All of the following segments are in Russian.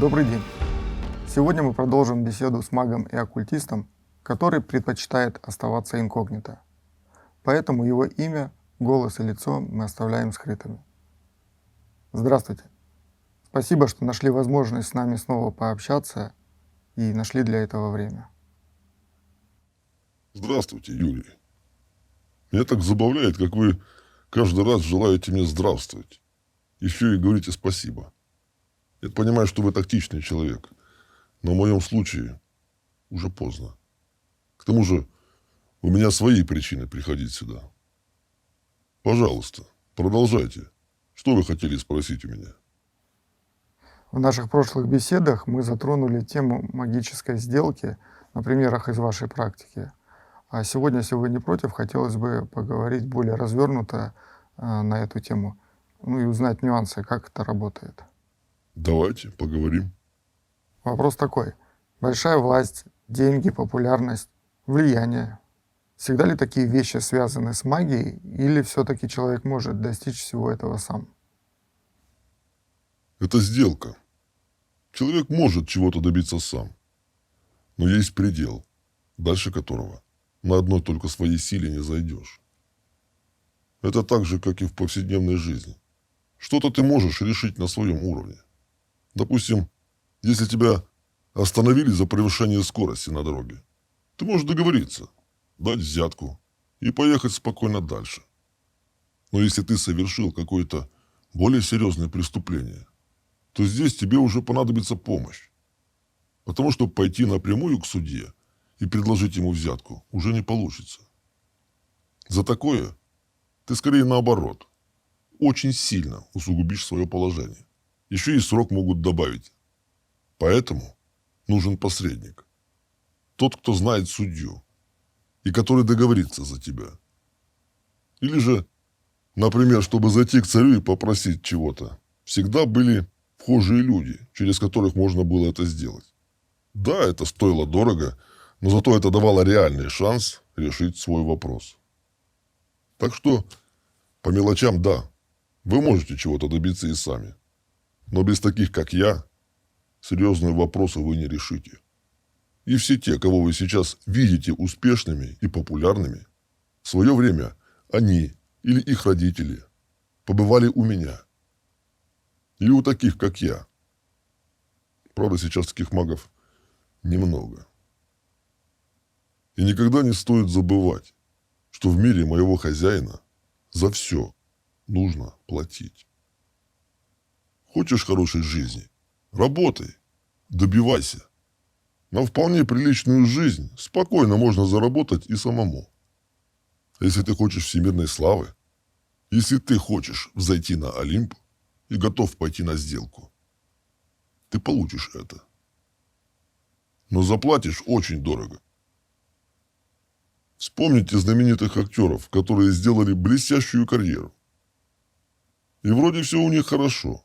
Добрый день! Сегодня мы продолжим беседу с магом и оккультистом, который предпочитает оставаться инкогнито. Поэтому его имя, голос и лицо мы оставляем скрытыми. Здравствуйте! Спасибо, что нашли возможность с нами снова пообщаться и нашли для этого время. Здравствуйте, Юрий. Меня так забавляет, как вы каждый раз желаете мне здравствовать. Еще и говорите спасибо. Я понимаю, что вы тактичный человек, но в моем случае уже поздно. К тому же у меня свои причины приходить сюда. Пожалуйста, продолжайте. Что вы хотели спросить у меня? В наших прошлых беседах мы затронули тему магической сделки на примерах из вашей практики. А сегодня, если вы не против, хотелось бы поговорить более развернуто на эту тему, и узнать нюансы, как это работает. Давайте поговорим. Вопрос такой. Большая власть, деньги, популярность, влияние. Всегда ли такие вещи связаны с магией, или все-таки человек может достичь всего этого сам? Это сделка. Человек может чего-то добиться сам. Но есть предел, дальше которого на одной только своей силе не зайдешь. Это так же, как и в повседневной жизни. Что-то ты можешь решить на своем уровне. Допустим, если тебя остановили за превышение скорости на дороге, ты можешь договориться, дать взятку и поехать спокойно дальше. Но если ты совершил какое-то более серьезное преступление, то здесь тебе уже понадобится помощь. Потому что пойти напрямую к судье и предложить ему взятку уже не получится. За такое ты скорее наоборот, очень сильно усугубишь свое положение. Еще и срок могут добавить. Поэтому нужен посредник. Тот, кто знает судью и который договорится за тебя. Или же, например, чтобы зайти к царю и попросить чего-то, всегда были вхожие люди, через которых можно было это сделать. Да, это стоило дорого, но зато это давало реальный шанс решить свой вопрос. Так что, по мелочам, да, вы можете чего-то добиться и сами. Но без таких, как я, серьезные вопросы вы не решите. И все те, кого вы сейчас видите успешными и популярными, в свое время они или их родители побывали у меня. Или у таких, как я. Правда, сейчас таких магов немного. И никогда не стоит забывать, что в мире моего хозяина за все нужно платить. Хочешь хорошей жизни? Работай, добивайся. На вполне приличную жизнь спокойно можно заработать и самому. Если ты хочешь всемирной славы, если ты хочешь взойти на Олимп и готов пойти на сделку, ты получишь это. Но заплатишь очень дорого. Вспомните знаменитых актеров, которые сделали блестящую карьеру. И вроде все у них хорошо.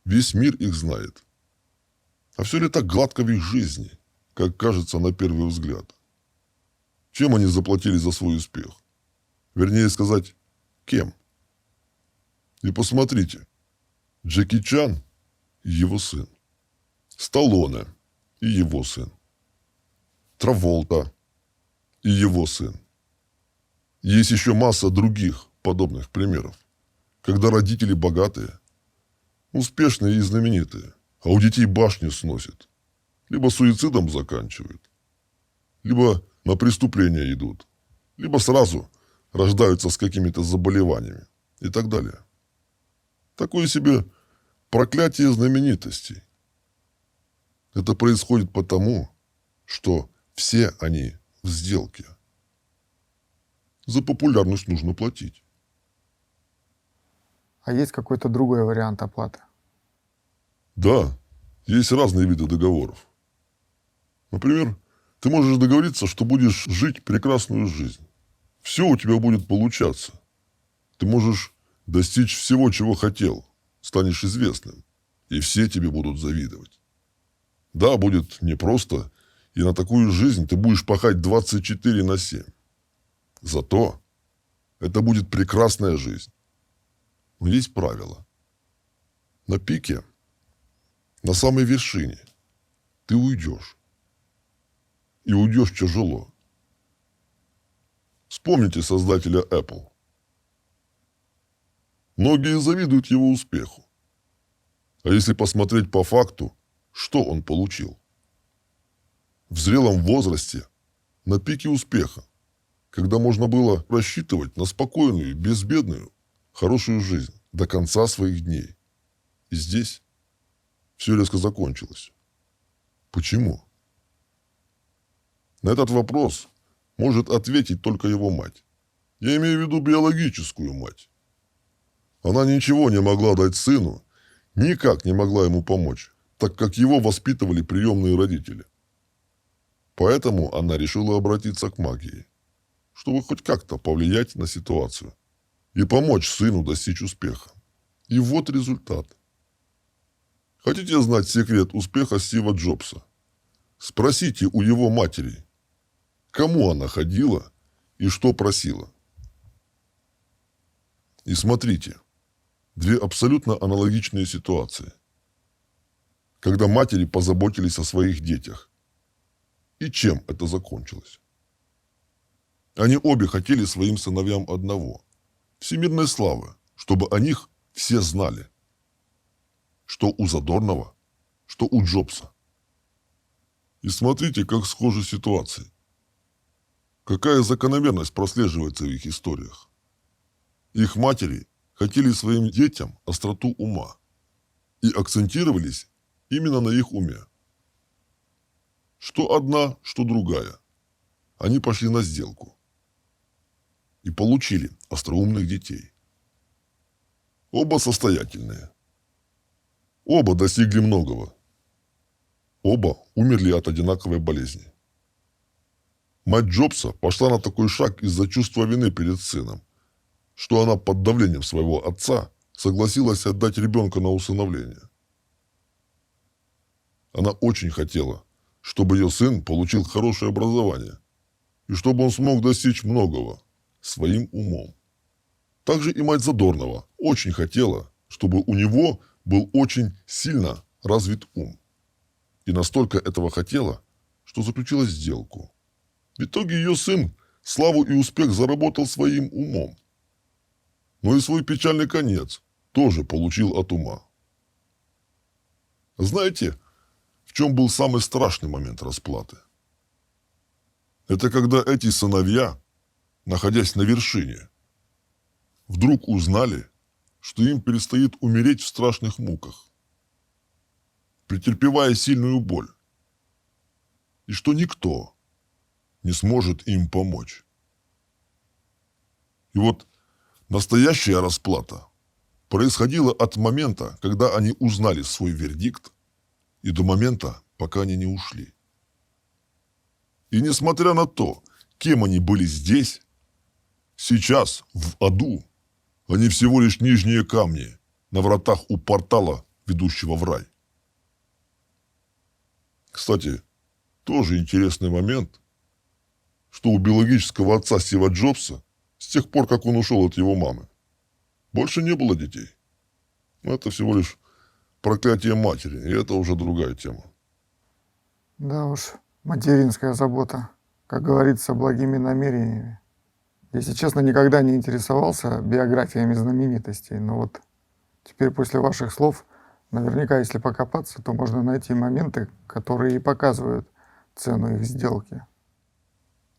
Весь мир их знает. А все ли так гладко в их жизни, как кажется на первый взгляд? Чем они заплатили за свой успех? Вернее сказать, кем? И посмотрите. Джеки Чан и его сын. Сталлоне и его сын. Траволта и его сын. Есть еще масса других подобных примеров, когда родители богатые, успешные и знаменитые, а у детей башню сносят. Либо суицидом заканчивают, либо на преступления идут, либо сразу рождаются с какими-то заболеваниями и так далее. Такое себе проклятие знаменитостей. Это происходит потому, что все они в сделке. За популярность нужно платить. А есть какой-то другой вариант оплаты? Да, есть разные виды договоров. Например, ты можешь договориться, что будешь жить прекрасную жизнь. Все у тебя будет получаться. Ты можешь достичь всего, чего хотел. Станешь известным. И все тебе будут завидовать. Да, будет непросто, и на такую жизнь ты будешь пахать 24/7. Зато это будет прекрасная жизнь. Но есть правило. На пике на самой вершине ты уйдешь. И уйдешь тяжело. Вспомните создателя Apple. Многие завидуют его успеху. А если посмотреть по факту, что он получил? В зрелом возрасте, на пике успеха, когда можно было рассчитывать на спокойную, безбедную, хорошую жизнь до конца своих дней. И здесь все резко закончилось. Почему? На этот вопрос может ответить только его мать. Я имею в виду биологическую мать. Она ничего не могла дать сыну, никак не могла ему помочь, так как его воспитывали приемные родители. Поэтому она решила обратиться к магии, чтобы хоть как-то повлиять на ситуацию и помочь сыну достичь успеха. И вот результат. Хотите знать секрет успеха Стива Джобса? Спросите у его матери, кому она ходила и что просила. И смотрите, две абсолютно аналогичные ситуации, когда матери позаботились о своих детях. И чем это закончилось? Они обе хотели своим сыновьям одного – всемирной славы, чтобы о них все знали. Что у Задорнова, что у Джобса. И смотрите, как схожи ситуации. Какая закономерность прослеживается в их историях. Их матери хотели своим детям остроту ума и акцентировались именно на их уме. Что одна, что другая. Они пошли на сделку и получили остроумных детей. Оба состоятельные. Оба достигли многого. Оба умерли от одинаковой болезни. Мать Джобса пошла на такой шаг из-за чувства вины перед сыном, что она под давлением своего отца согласилась отдать ребенка на усыновление. Она очень хотела, чтобы ее сын получил хорошее образование и чтобы он смог достичь многого своим умом. Также и мать Задорнова очень хотела, чтобы у него был очень сильно развит ум. И настолько этого хотела, что заключила сделку. В итоге ее сын славу и успех заработал своим умом. Но и свой печальный конец тоже получил от ума. Знаете, в чем был самый страшный момент расплаты? Это когда эти сыновья, находясь на вершине, вдруг узнали, что им предстоит умереть в страшных муках, претерпевая сильную боль, и что никто не сможет им помочь. И вот настоящая расплата происходила от момента, когда они узнали свой вердикт, и до момента, пока они не ушли. И несмотря на то, кем они были здесь, сейчас, в аду, они всего лишь нижние камни на вратах у портала, ведущего в рай. Кстати, тоже интересный момент, что у биологического отца Стива Джобса с тех пор, как он ушел от его мамы, больше не было детей. Но это всего лишь проклятие матери, и это уже другая тема. Да уж, материнская забота, как говорится, благими намерениями. Если честно, никогда не интересовался биографиями знаменитостей, но вот теперь после ваших слов, наверняка, если покопаться, то можно найти моменты, которые и показывают цену их сделки.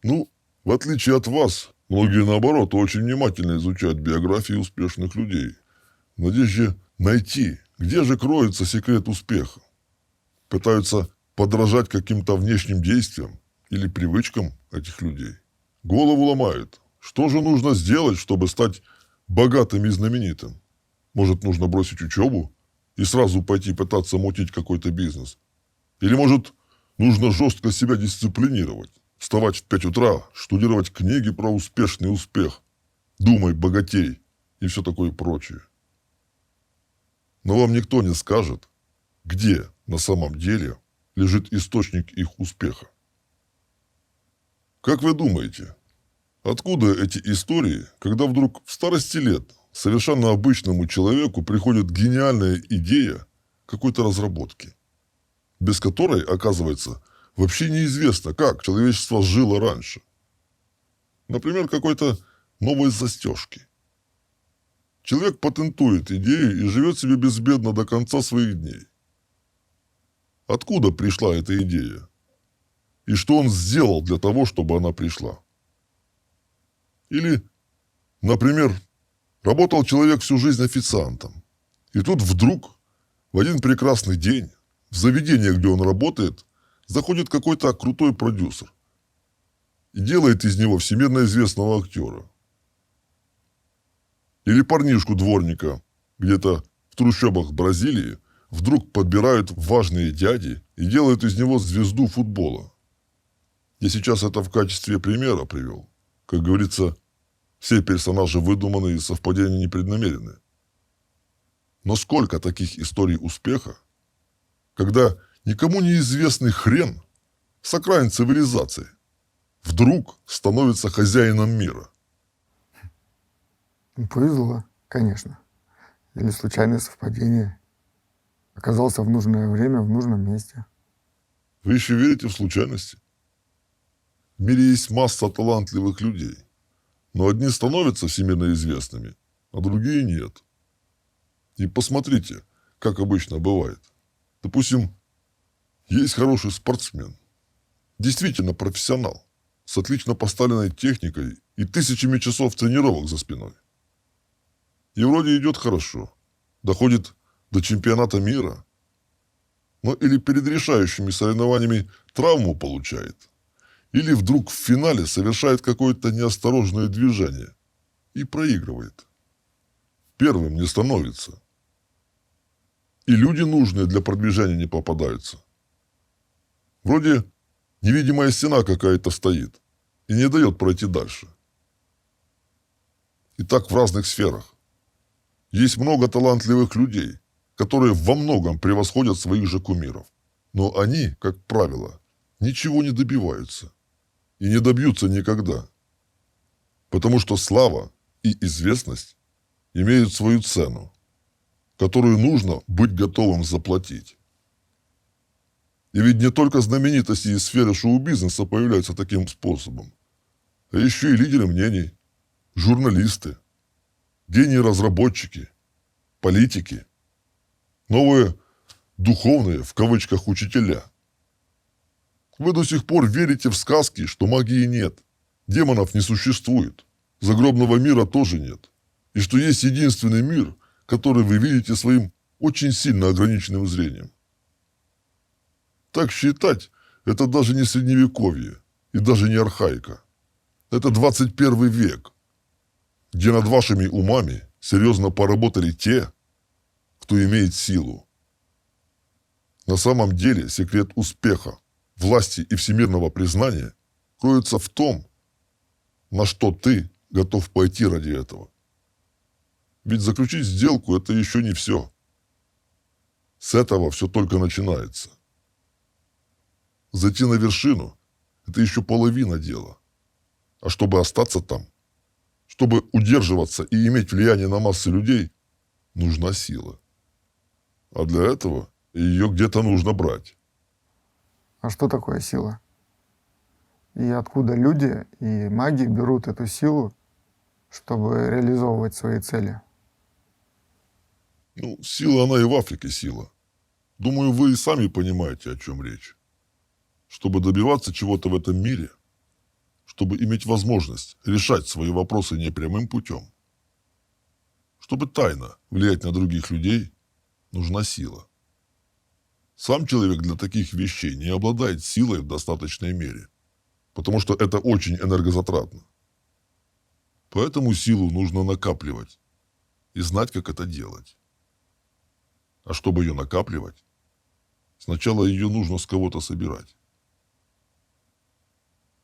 Ну, в отличие от вас, многие, наоборот, очень внимательно изучают биографии успешных людей, в надежде найти, где же кроется секрет успеха. Пытаются подражать каким-то внешним действиям или привычкам этих людей. Голову ломают. Что же нужно сделать, чтобы стать богатым и знаменитым? Может, нужно бросить учебу и сразу пойти пытаться мутить какой-то бизнес? Или, может, нужно жестко себя дисциплинировать, вставать в 5 утра, штудировать книги про успешный успех, думай, богатей и все такое прочее? Но вам никто не скажет, где на самом деле лежит источник их успеха. Как вы думаете, откуда эти истории, когда вдруг в старости лет совершенно обычному человеку приходит гениальная идея какой-то разработки, без которой, оказывается, вообще неизвестно, как человечество жило раньше. Например, какой-то новой застежки. Человек патентует идею и живет себе безбедно до конца своих дней. Откуда пришла эта идея? И что он сделал для того, чтобы она пришла? Или, например, работал человек всю жизнь официантом. И тут вдруг, в один прекрасный день, в заведение, где он работает, заходит какой-то крутой продюсер и делает из него всемирно известного актера. Или парнишку-дворника где-то в трущобах Бразилии вдруг подбирают важные дяди и делают из него звезду футбола. Я сейчас это в качестве примера привел. Как говорится, все персонажи выдуманы и совпадения непреднамеренны. Но сколько таких историй успеха, когда никому неизвестный хрен с окраин цивилизации вдруг становится хозяином мира? Повезло, конечно. Или случайное совпадение. Оказался в нужное время, в нужном месте. Вы еще верите в случайности? В мире есть масса талантливых людей, но одни становятся всемирно известными, а другие нет. И посмотрите, как обычно бывает. Допустим, есть хороший спортсмен, действительно профессионал, с отлично поставленной техникой и тысячами часов тренировок за спиной. И вроде идет хорошо, доходит до чемпионата мира, но или перед решающими соревнованиями травму получает, или вдруг в финале совершает какое-то неосторожное движение и проигрывает. Первым не становится. И люди нужные для продвижения не попадаются. Вроде невидимая стена какая-то стоит и не дает пройти дальше. И так в разных сферах. Есть много талантливых людей, которые во многом превосходят своих же кумиров. Но они, как правило, ничего не добиваются. И не добьются никогда. Потому что слава и известность имеют свою цену, которую нужно быть готовым заплатить. И ведь не только знаменитости из сферы шоу-бизнеса появляются таким способом, а еще и лидеры мнений, журналисты, гении-разработчики, политики, новые «духовные» в кавычках учителя. Вы до сих пор верите в сказки, что магии нет, демонов не существует, загробного мира тоже нет, и что есть единственный мир, который вы видите своим очень сильно ограниченным зрением. Так считать – это даже не средневековье и даже не архаика. Это 21 век, где над вашими умами серьезно поработали те, кто имеет силу. На самом деле секрет успеха, власти и всемирного признания кроется в том, на что ты готов пойти ради этого. Ведь заключить сделку – это еще не все. С этого все только начинается. Зайти на вершину – это еще половина дела. А чтобы остаться там, чтобы удерживаться и иметь влияние на массы людей, нужна сила. А для этого ее где-то нужно брать. А что такое сила? И откуда люди и маги берут эту силу, чтобы реализовывать свои цели? Сила, она и в Африке сила. Думаю, вы и сами понимаете, о чем речь. Чтобы добиваться чего-то в этом мире, чтобы иметь возможность решать свои вопросы непрямым путем, чтобы тайно влиять на других людей, нужна сила. Сам человек для таких вещей не обладает силой в достаточной мере, потому что это очень энергозатратно. Поэтому силу нужно накапливать и знать, как это делать. А чтобы ее накапливать, сначала ее нужно с кого-то собирать.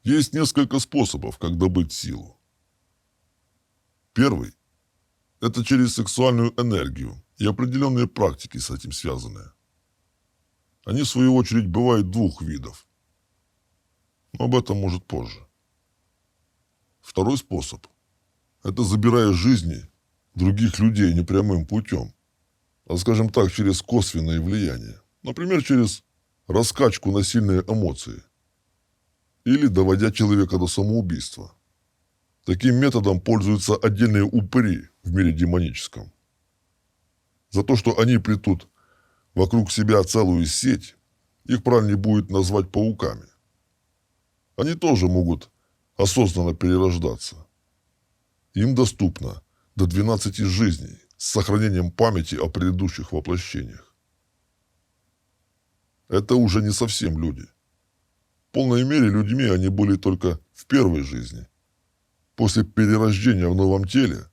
Есть несколько способов, как добыть силу. Первый – это через сексуальную энергию и определенные практики с этим связанные. Они, в свою очередь, бывают двух видов. Но об этом, может, позже. Второй способ – это забирая жизни других людей непрямым путем, а, скажем так, через косвенные влияния. Например, через раскачку на сильные эмоции. Или доводя человека до самоубийства. Таким методом пользуются отдельные упыри в мире демоническом. За то, что они плетут вокруг себя целую сеть, их правильнее будет назвать пауками. Они тоже могут осознанно перерождаться. Им доступно до 12 жизней с сохранением памяти о предыдущих воплощениях. Это уже не совсем люди. В полной мере людьми они были только в первой жизни. После перерождения в новом теле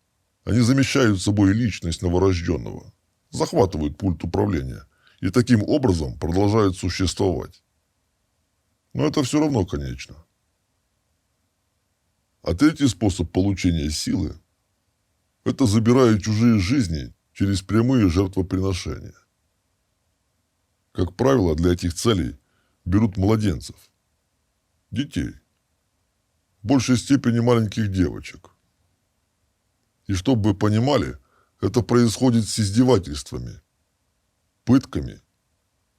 они замещают собой личность новорожденного, захватывают пульт управления и таким образом продолжают существовать. Но это все равно конечно. А третий способ получения силы – это забирая чужие жизни через прямые жертвоприношения. Как правило, для этих целей берут младенцев, детей, в большей степени маленьких девочек. И чтобы вы понимали, это происходит с издевательствами, пытками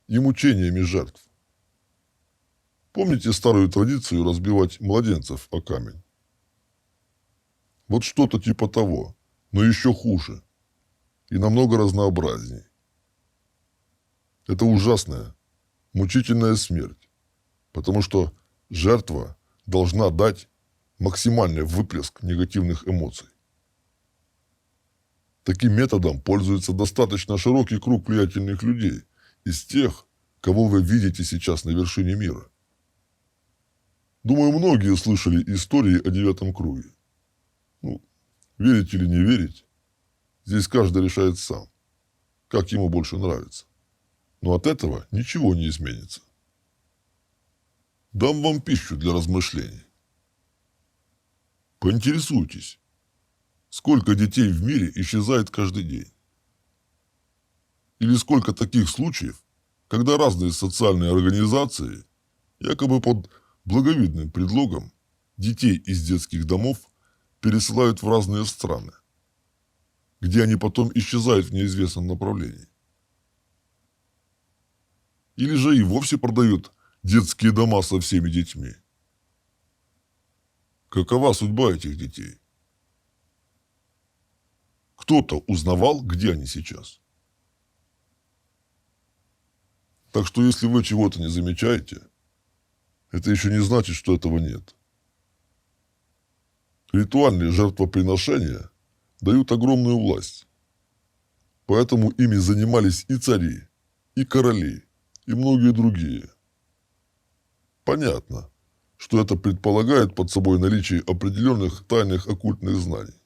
и мучениями жертв. Помните старую традицию разбивать младенцев о камень? Вот что-то типа того, но еще хуже и намного разнообразней. Это ужасная, мучительная смерть, потому что жертва должна дать максимальный выплеск негативных эмоций. Таким методом пользуется достаточно широкий круг влиятельных людей из тех, кого вы видите сейчас на вершине мира. Думаю, многие слышали истории о девятом круге. Верить или не верить, здесь каждый решает сам, как ему больше нравится. Но от этого ничего не изменится. Дам вам пищу для размышлений. Поинтересуйтесь, сколько детей в мире исчезает каждый день? Или сколько таких случаев, когда разные социальные организации, якобы под благовидным предлогом, детей из детских домов пересылают в разные страны, где они потом исчезают в неизвестном направлении. Или же и вовсе продают детские дома со всеми детьми. Какова судьба этих детей? Кто-то узнавал, где они сейчас? Так что если вы чего-то не замечаете, это еще не значит, что этого нет. Ритуальные жертвоприношения дают огромную власть. Поэтому ими занимались и цари, и короли, и многие другие. Понятно, что это предполагает под собой наличие определенных тайных оккультных знаний.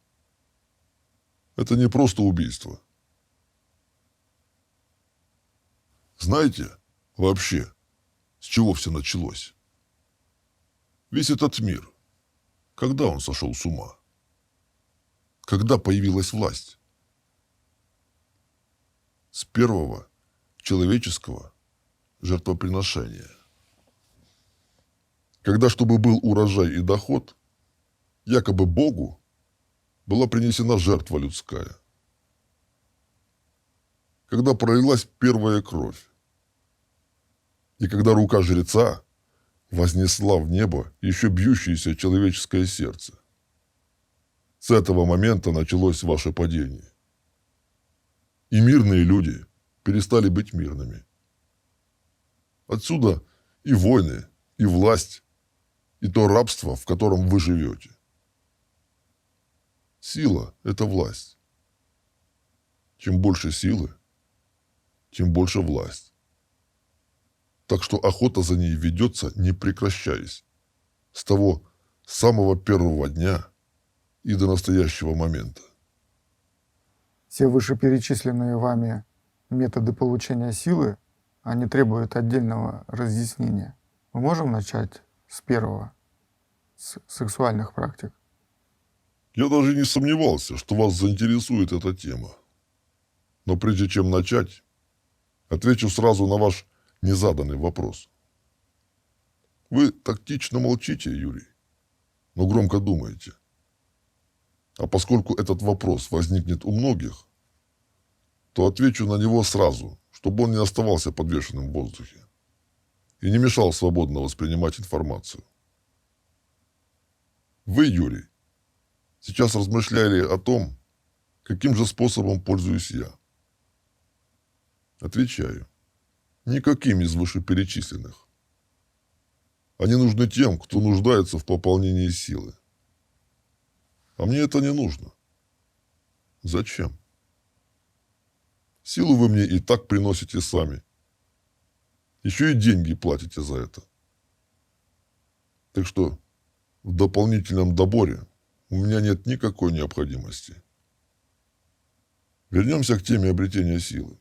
Это не просто убийство. Знаете, вообще, с чего все началось? Весь этот мир. Когда он сошел с ума? Когда появилась власть? С первого человеческого жертвоприношения. Когда, чтобы был урожай и доход, якобы Богу была принесена жертва людская. Когда пролилась первая кровь. И когда рука жреца вознесла в небо еще бьющееся человеческое сердце. С этого момента началось ваше падение. И мирные люди перестали быть мирными. Отсюда и войны, и власть, и то рабство, в котором вы живете. Сила – это власть. Чем больше силы, тем больше власть. Так что охота за ней ведется, не прекращаясь, с того самого первого дня и до настоящего момента. Все вышеперечисленные вами методы получения силы, они требуют отдельного разъяснения. Мы можем начать с первого, с сексуальных практик? Я даже не сомневался, что вас заинтересует эта тема. Но прежде чем начать, отвечу сразу на ваш незаданный вопрос. Вы тактично молчите, Юрий, но громко думаете. А поскольку этот вопрос возникнет у многих, то отвечу на него сразу, чтобы он не оставался подвешенным в воздухе и не мешал свободно воспринимать информацию. Вы, Юрий, сейчас размышляли о том, каким же способом пользуюсь я. Отвечаю. Никаким из вышеперечисленных. Они нужны тем, кто нуждается в пополнении силы. А мне это не нужно. Зачем? Силу вы мне и так приносите сами. Еще и деньги платите за это. Так что в дополнительном доборе у меня нет никакой необходимости. Вернемся к теме обретения силы.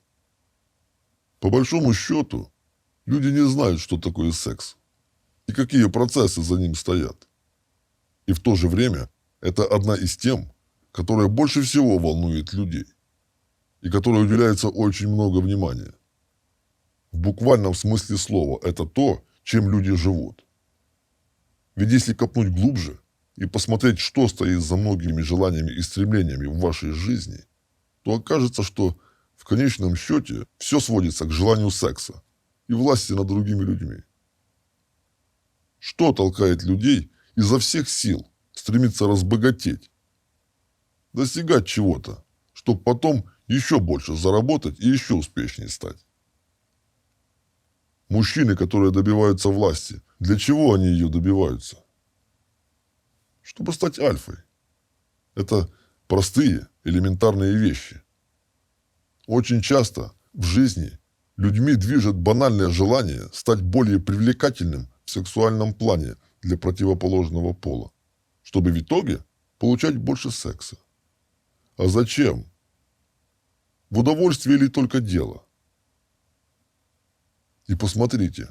По большому счету, люди не знают, что такое секс и какие процессы за ним стоят. И в то же время это одна из тем, которая больше всего волнует людей и которой уделяется очень много внимания. В буквальном смысле слова это то, чем люди живут. Ведь если копнуть глубже и посмотреть, что стоит за многими желаниями и стремлениями в вашей жизни, то окажется, что в конечном счете все сводится к желанию секса и власти над другими людьми. Что толкает людей изо всех сил стремиться разбогатеть, достигать чего-то, чтобы потом еще больше заработать и еще успешнее стать? Мужчины, которые добиваются власти, для чего они ее добиваются? Чтобы стать альфой. Это простые, элементарные вещи. Очень часто в жизни людьми движет банальное желание стать более привлекательным в сексуальном плане для противоположного пола, чтобы в итоге получать больше секса. А зачем? В удовольствии ли только дело? И посмотрите,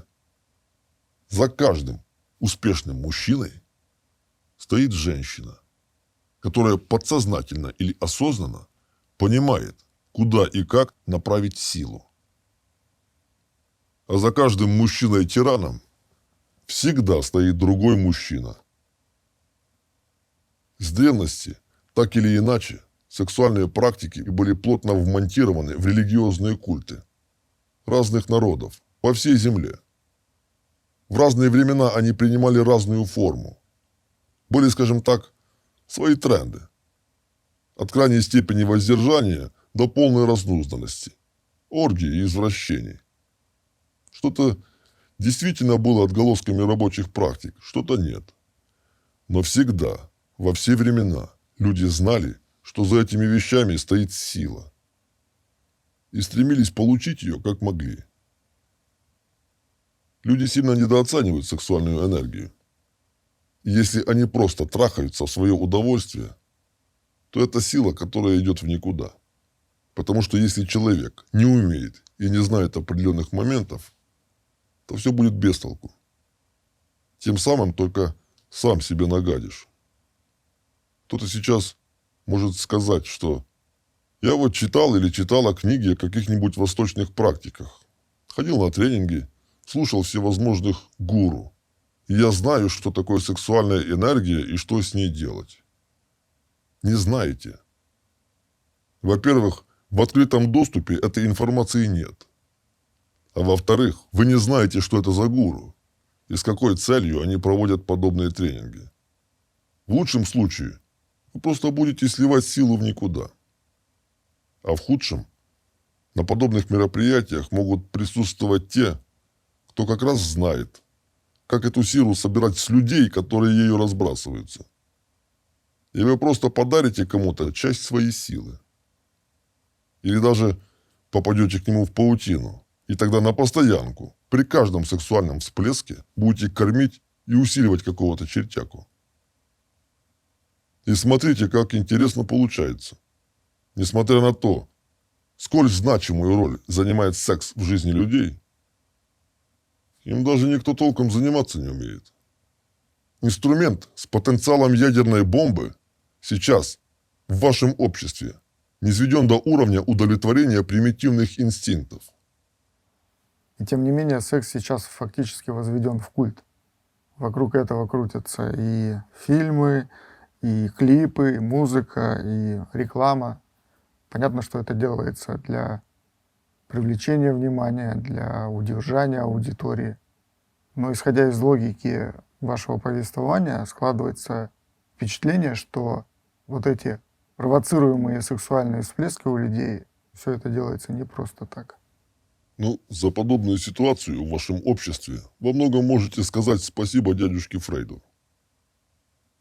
за каждым успешным мужчиной стоит женщина, которая подсознательно или осознанно понимает, куда и как направить силу. А за каждым мужчиной-тираном всегда стоит другой мужчина. С древности, так или иначе, сексуальные практики были плотно вмонтированы в религиозные культы разных народов по всей земле. В разные времена они принимали разную форму. Были, скажем так, свои тренды. От крайней степени воздержания до полной разнузданности, оргий и извращений. Что-то действительно было отголосками рабочих практик, что-то нет. Но всегда, во все времена, люди знали, что за этими вещами стоит сила. И стремились получить ее, как могли. Люди сильно недооценивают сексуальную энергию. И если они просто трахаются в свое удовольствие, то это сила, которая идет в никуда. Потому что если человек не умеет и не знает определенных моментов, то все будет без толку. Тем самым только сам себе нагадишь. Кто-то сейчас может сказать, что я вот читал или читала книги о каких-нибудь восточных практиках, ходил на тренинги, слушал всевозможных гуру. И я знаю, что такое сексуальная энергия и что с ней делать. Не знаете. Во-первых, в открытом доступе этой информации нет. А во-вторых, вы не знаете, что это за гуру и с какой целью они проводят подобные тренинги. В лучшем случае вы просто будете сливать силу в никуда. А в худшем, на подобных мероприятиях могут присутствовать те, кто как раз знает, как эту силу собирать с людей, которые ею разбрасываются. И вы просто подарите кому-то часть своей силы. Или даже попадете к нему в паутину. И тогда на постоянку, при каждом сексуальном всплеске, будете кормить и усиливать какого-то чертяку. И смотрите, как интересно получается. Несмотря на то, сколь значимую роль занимает секс в жизни людей, им даже никто толком заниматься не умеет. Инструмент с потенциалом ядерной бомбы сейчас в вашем обществе низведен до уровня удовлетворения примитивных инстинктов. И тем не менее, секс сейчас фактически возведен в культ. Вокруг этого крутятся и фильмы, и клипы, и музыка, и реклама. Понятно, что это делается для привлечения внимания, для удержания аудитории. Но исходя из логики вашего повествования, складывается впечатление, что вот эти провоцируемые сексуальные всплески у людей, все это делается не просто так. Ну, за подобную ситуацию в вашем обществе во многом можете сказать спасибо дядюшке Фрейду.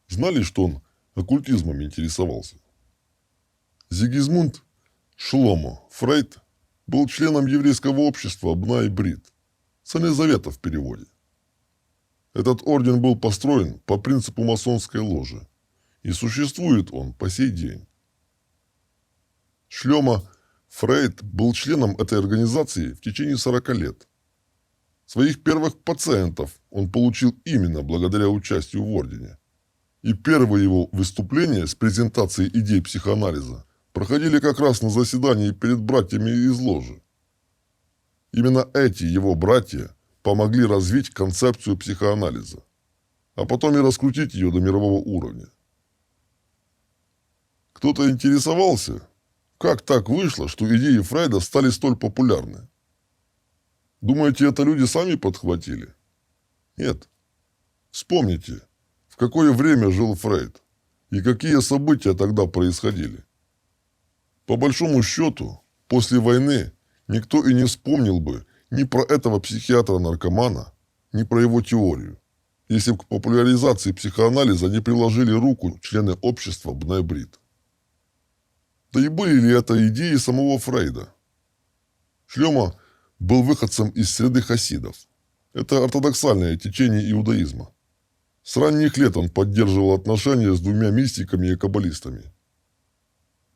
Знали, что он оккультизмом интересовался? Зигизмунд Шломо Фрейд был членом еврейского общества Бнай Брит, Сыны Завета в переводе. Этот орден был построен по принципу масонской ложи, и существует он по сей день. Шломо Фрейд был членом этой организации в течение 40 лет. Своих первых пациентов он получил именно благодаря участию в ордене. И первые его выступления с презентацией идей психоанализа проходили как раз на заседании перед братьями из ложи. Именно эти его братья помогли развить концепцию психоанализа, а потом и раскрутить ее до мирового уровня. Кто-то интересовался, как так вышло, что идеи Фрейда стали столь популярны? Думаете, это люди сами подхватили? Нет. Вспомните, в какое время жил Фрейд и какие события тогда происходили. По большому счету, после войны никто и не вспомнил бы ни про этого психиатра-наркомана, ни про его теорию, если бы к популяризации психоанализа не приложили руку члены общества Бнай Брит. Да и были ли это идеи самого Фрейда? Шломо был выходцем из среды хасидов. Это ортодоксальное течение иудаизма. С ранних лет он поддерживал отношения с двумя мистиками и каббалистами.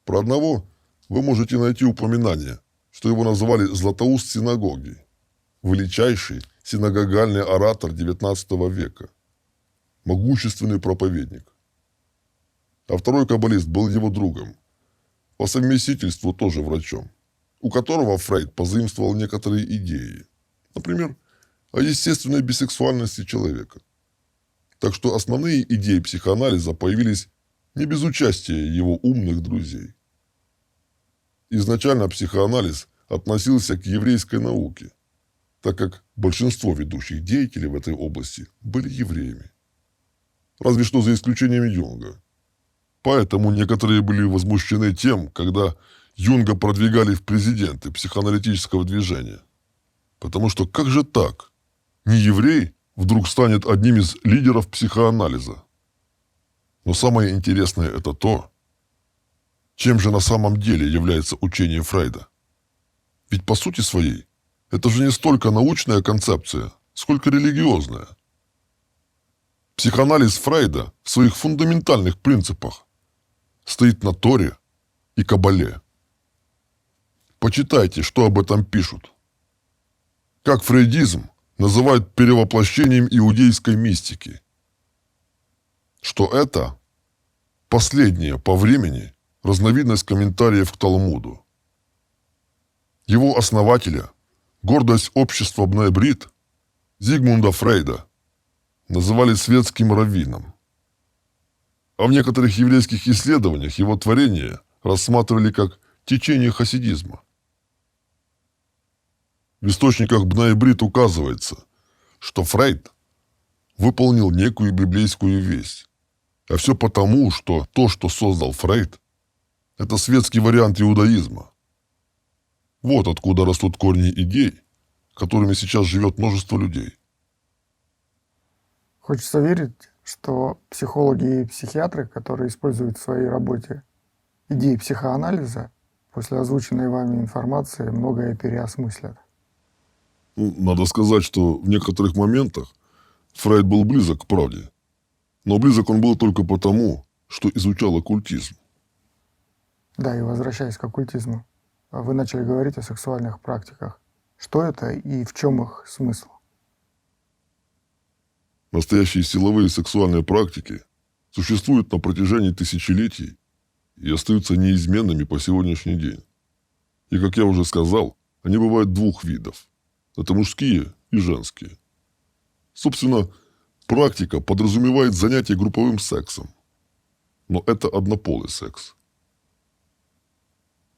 Про одного вы можете найти упоминание, что его называли «Златоуст синагоги», величайший синагогальный оратор XIX века, могущественный проповедник. А второй каббалист был его другом, по совместительству тоже врачом, у которого Фрейд позаимствовал некоторые идеи, например, о естественной бисексуальности человека. Так что основные идеи психоанализа появились не без участия его умных друзей. Изначально психоанализ относился к еврейской науке, так как большинство ведущих деятелей в этой области были евреями. Разве что за исключением Юнга. Поэтому некоторые были возмущены тем, когда Юнга продвигали в президенты психоаналитического движения. Потому что как же так? Не еврей вдруг станет одним из лидеров психоанализа. Но самое интересное это то, чем же на самом деле является учение Фрейда. Ведь по сути своей это же не столько научная концепция, сколько религиозная. Психоанализ Фрейда в своих фундаментальных принципах стоит на Торе и Кабале. Почитайте, что об этом пишут. Как фрейдизм называют перевоплощением иудейской мистики. Что это последняя по времени разновидность комментариев к Талмуду. Его основателя, гордость общества Бнай Брит, Зигмунда Фрейда, называли светским раввином. А в некоторых еврейских исследованиях его творения рассматривали как течение хасидизма. В источниках Бнай Брит указывается, что Фрейд выполнил некую библейскую весть. А все потому, что то, что создал Фрейд, это светский вариант иудаизма. Вот откуда растут корни идей, которыми сейчас живет множество людей. Хочется верить, что психологи и психиатры, которые используют в своей работе идеи психоанализа, после озвученной вами информации многое переосмыслят. Надо сказать, что в некоторых моментах Фрейд был близок к правде. Но близок он был только потому, что изучал оккультизм. Да, и возвращаясь к оккультизму, вы начали говорить о сексуальных практиках. Что это и в чем их смысл? Настоящие силовые сексуальные практики существуют на протяжении тысячелетий и остаются неизменными по сегодняшний день. И, как я уже сказал, они бывают двух видов. Это мужские и женские. Собственно, практика подразумевает занятие групповым сексом. Но это однополый секс.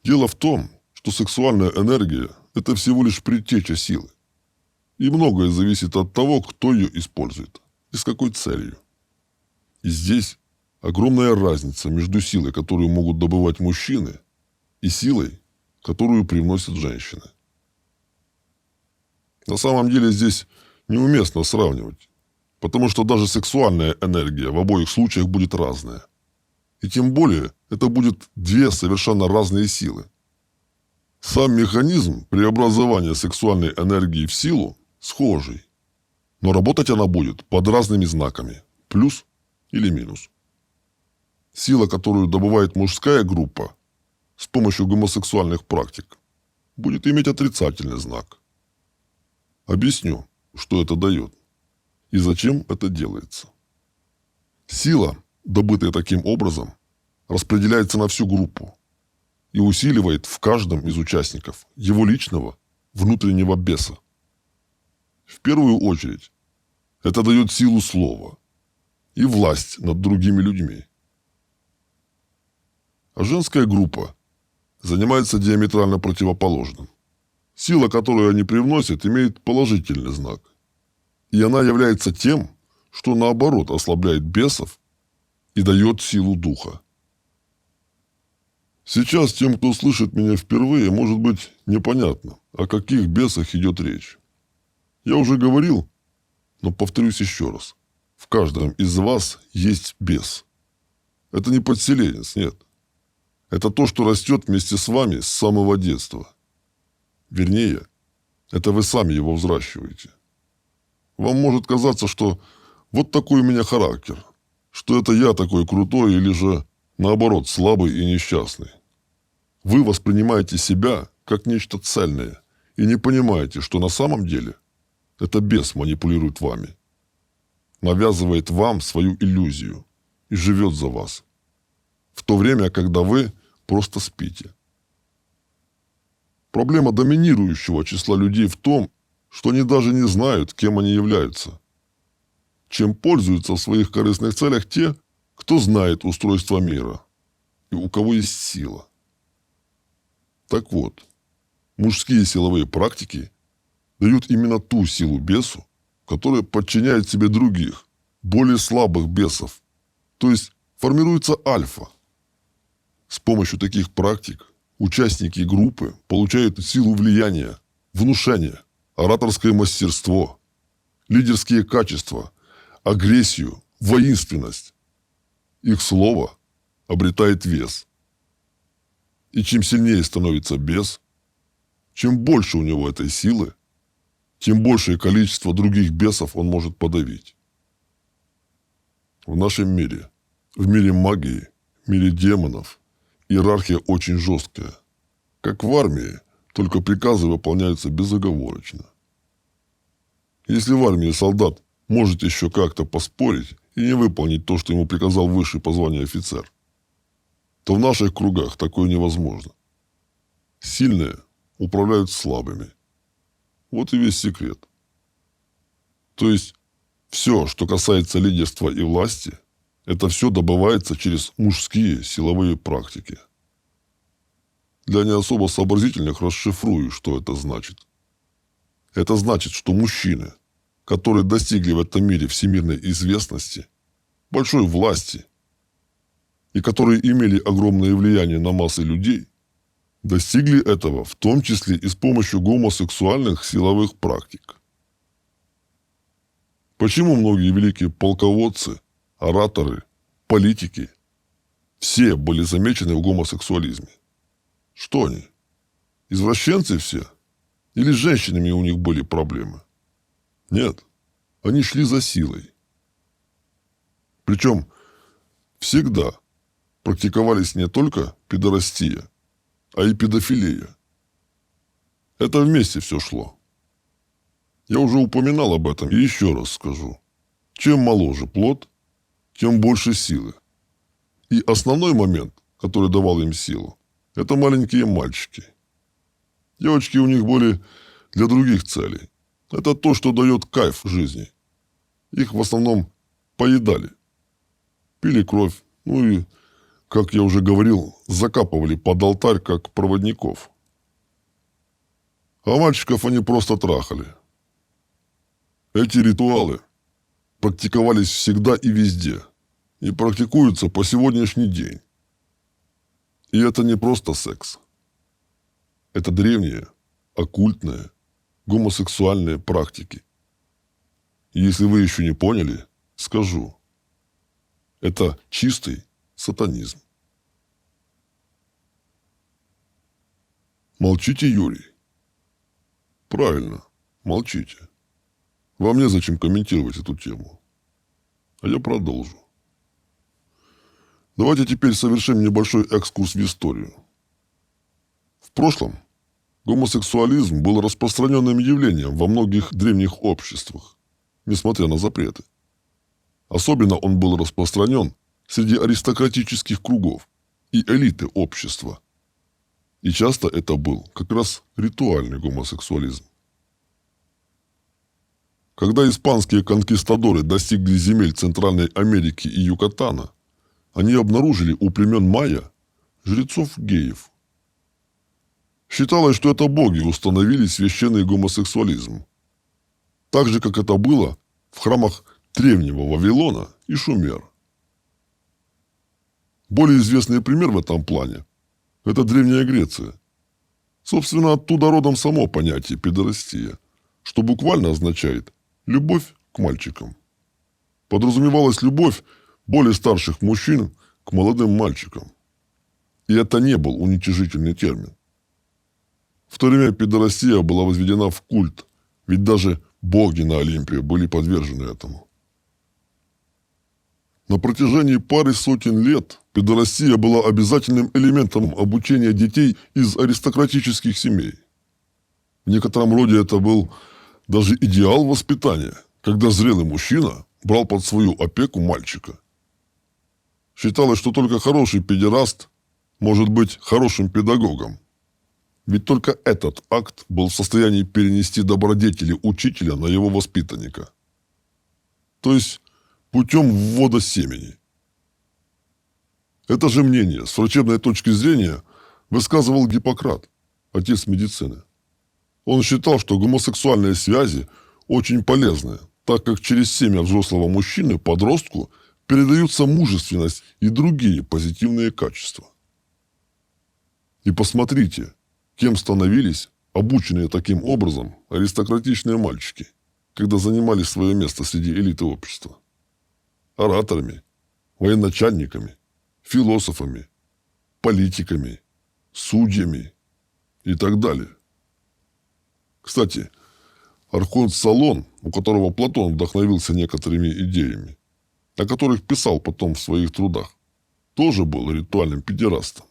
Дело в том, что сексуальная энергия – это всего лишь предтеча силы. И многое зависит от того, кто ее использует и с какой целью. И здесь огромная разница между силой, которую могут добывать мужчины, и силой, которую привносят женщины. На самом деле здесь неуместно сравнивать, потому что даже сексуальная энергия в обоих случаях будет разная. И тем более это будут две совершенно разные силы. Сам механизм преобразования сексуальной энергии в силу схожий, но работать она будет под разными знаками – плюс или минус. Сила, которую добывает мужская группа с помощью гомосексуальных практик, будет иметь отрицательный знак. Объясню, что это дает и зачем это делается. Сила, добытая таким образом, распределяется на всю группу и усиливает в каждом из участников его личного внутреннего беса. В первую очередь, это дает силу слова и власть над другими людьми. А женская группа занимается диаметрально противоположным. Сила, которую они привносят, имеет положительный знак. И она является тем, что наоборот ослабляет бесов и дает силу духа. Сейчас тем, кто слышит меня впервые, может быть непонятно, о каких бесах идет речь. Я уже говорил, но повторюсь еще раз. В каждом из вас есть бес. Это не подселенец, нет. Это то, что растет вместе с вами с самого детства. Вернее, это вы сами его взращиваете. Вам может казаться, что вот такой у меня характер, что это я такой крутой или же, наоборот, слабый и несчастный. Вы воспринимаете себя как нечто цельное и не понимаете, что на самом деле это бес манипулирует вами, навязывает вам свою иллюзию и живет за вас, в то время, когда вы просто спите. Проблема доминирующего числа людей в том, что они даже не знают, кем они являются. Чем пользуются в своих корыстных целях те, кто знает устройство мира и у кого есть сила. Так вот, мужские силовые практики дают именно ту силу бесу, которая подчиняет себе других, более слабых бесов. То есть формируется альфа. С помощью таких практик участники группы получают силу влияния, внушения, ораторское мастерство, лидерские качества, агрессию, воинственность. Их слово обретает вес. И чем сильнее становится бес, чем больше у него этой силы, тем большее количество других бесов он может подавить. В нашем мире, в мире магии, в мире демонов, иерархия очень жесткая. Как в армии, только приказы выполняются безоговорочно. Если в армии солдат может еще как-то поспорить и не выполнить то, что ему приказал высший по званию офицер, то в наших кругах такое невозможно. Сильные управляют слабыми. Вот и весь секрет. То есть все, что касается лидерства и власти, это все добывается через мужские силовые практики. Для не особо сообразительных расшифрую, что это значит. Это значит, что мужчины, которые достигли в этом мире всемирной известности, большой власти и которые имели огромное влияние на массы людей, достигли этого в том числе и с помощью гомосексуальных силовых практик. Почему многие великие полководцы, ораторы, политики все были замечены в гомосексуализме? Что они? Извращенцы все? Или с женщинами у них были проблемы? Нет, они шли за силой. Причем всегда практиковались не только педорастия, а и педофилия. Это вместе все шло. Я уже упоминал об этом и еще раз скажу. Чем моложе плод, тем больше силы. И основной момент, который давал им силу, это маленькие мальчики. Девочки у них были для других целей. Это то, что дает кайф жизни. Их в основном поедали. Пили кровь, ну и как я уже говорил, закапывали под алтарь как проводников. А мальчиков они просто трахали. Эти ритуалы практиковались всегда и везде, и практикуются по сегодняшний день. И это не просто секс. Это древние, оккультные, гомосексуальные практики. И если вы еще не поняли, скажу. Это чистый сатанизм. Молчите, Юрий. Правильно, молчите. Вам незачем комментировать эту тему. А я продолжу. Давайте теперь совершим небольшой экскурс в историю. В прошлом гомосексуализм был распространенным явлением во многих древних обществах, несмотря на запреты. Особенно он был распространен среди аристократических кругов и элиты общества. И часто это был как раз ритуальный гомосексуализм. Когда испанские конкистадоры достигли земель Центральной Америки и Юкатана, они обнаружили у племен майя жрецов-геев. Считалось, что это боги установили священный гомосексуализм, так же, как это было в храмах древнего Вавилона и Шумера. Более известный пример в этом плане – это Древняя Греция. Собственно, оттуда родом само понятие «педерастия», что буквально означает «любовь к мальчикам». Подразумевалась любовь более старших мужчин к молодым мальчикам. И это не был уничижительный термин. В то время педерастия была возведена в культ, ведь даже боги на Олимпе были подвержены этому. На протяжении пары сотен лет педерастия была обязательным элементом обучения детей из аристократических семей. В некотором роде это был даже идеал воспитания, когда зрелый мужчина брал под свою опеку мальчика. Считалось, что только хороший педераст может быть хорошим педагогом. Ведь только этот акт был в состоянии перенести добродетели учителя на его воспитанника. То есть путем ввода семени. Это же мнение с врачебной точки зрения высказывал Гиппократ, отец медицины. Он считал, что гомосексуальные связи очень полезны, так как через семя взрослого мужчины подростку передаются мужественность и другие позитивные качества. И посмотрите, кем становились обученные таким образом аристократичные мальчики, когда занимали свое место среди элиты общества. Ораторами, военачальниками, философами, политиками, судьями и так далее. Кстати, архонт Солон, у которого Платон вдохновился некоторыми идеями, о которых писал потом в своих трудах, тоже был ритуальным педерастом.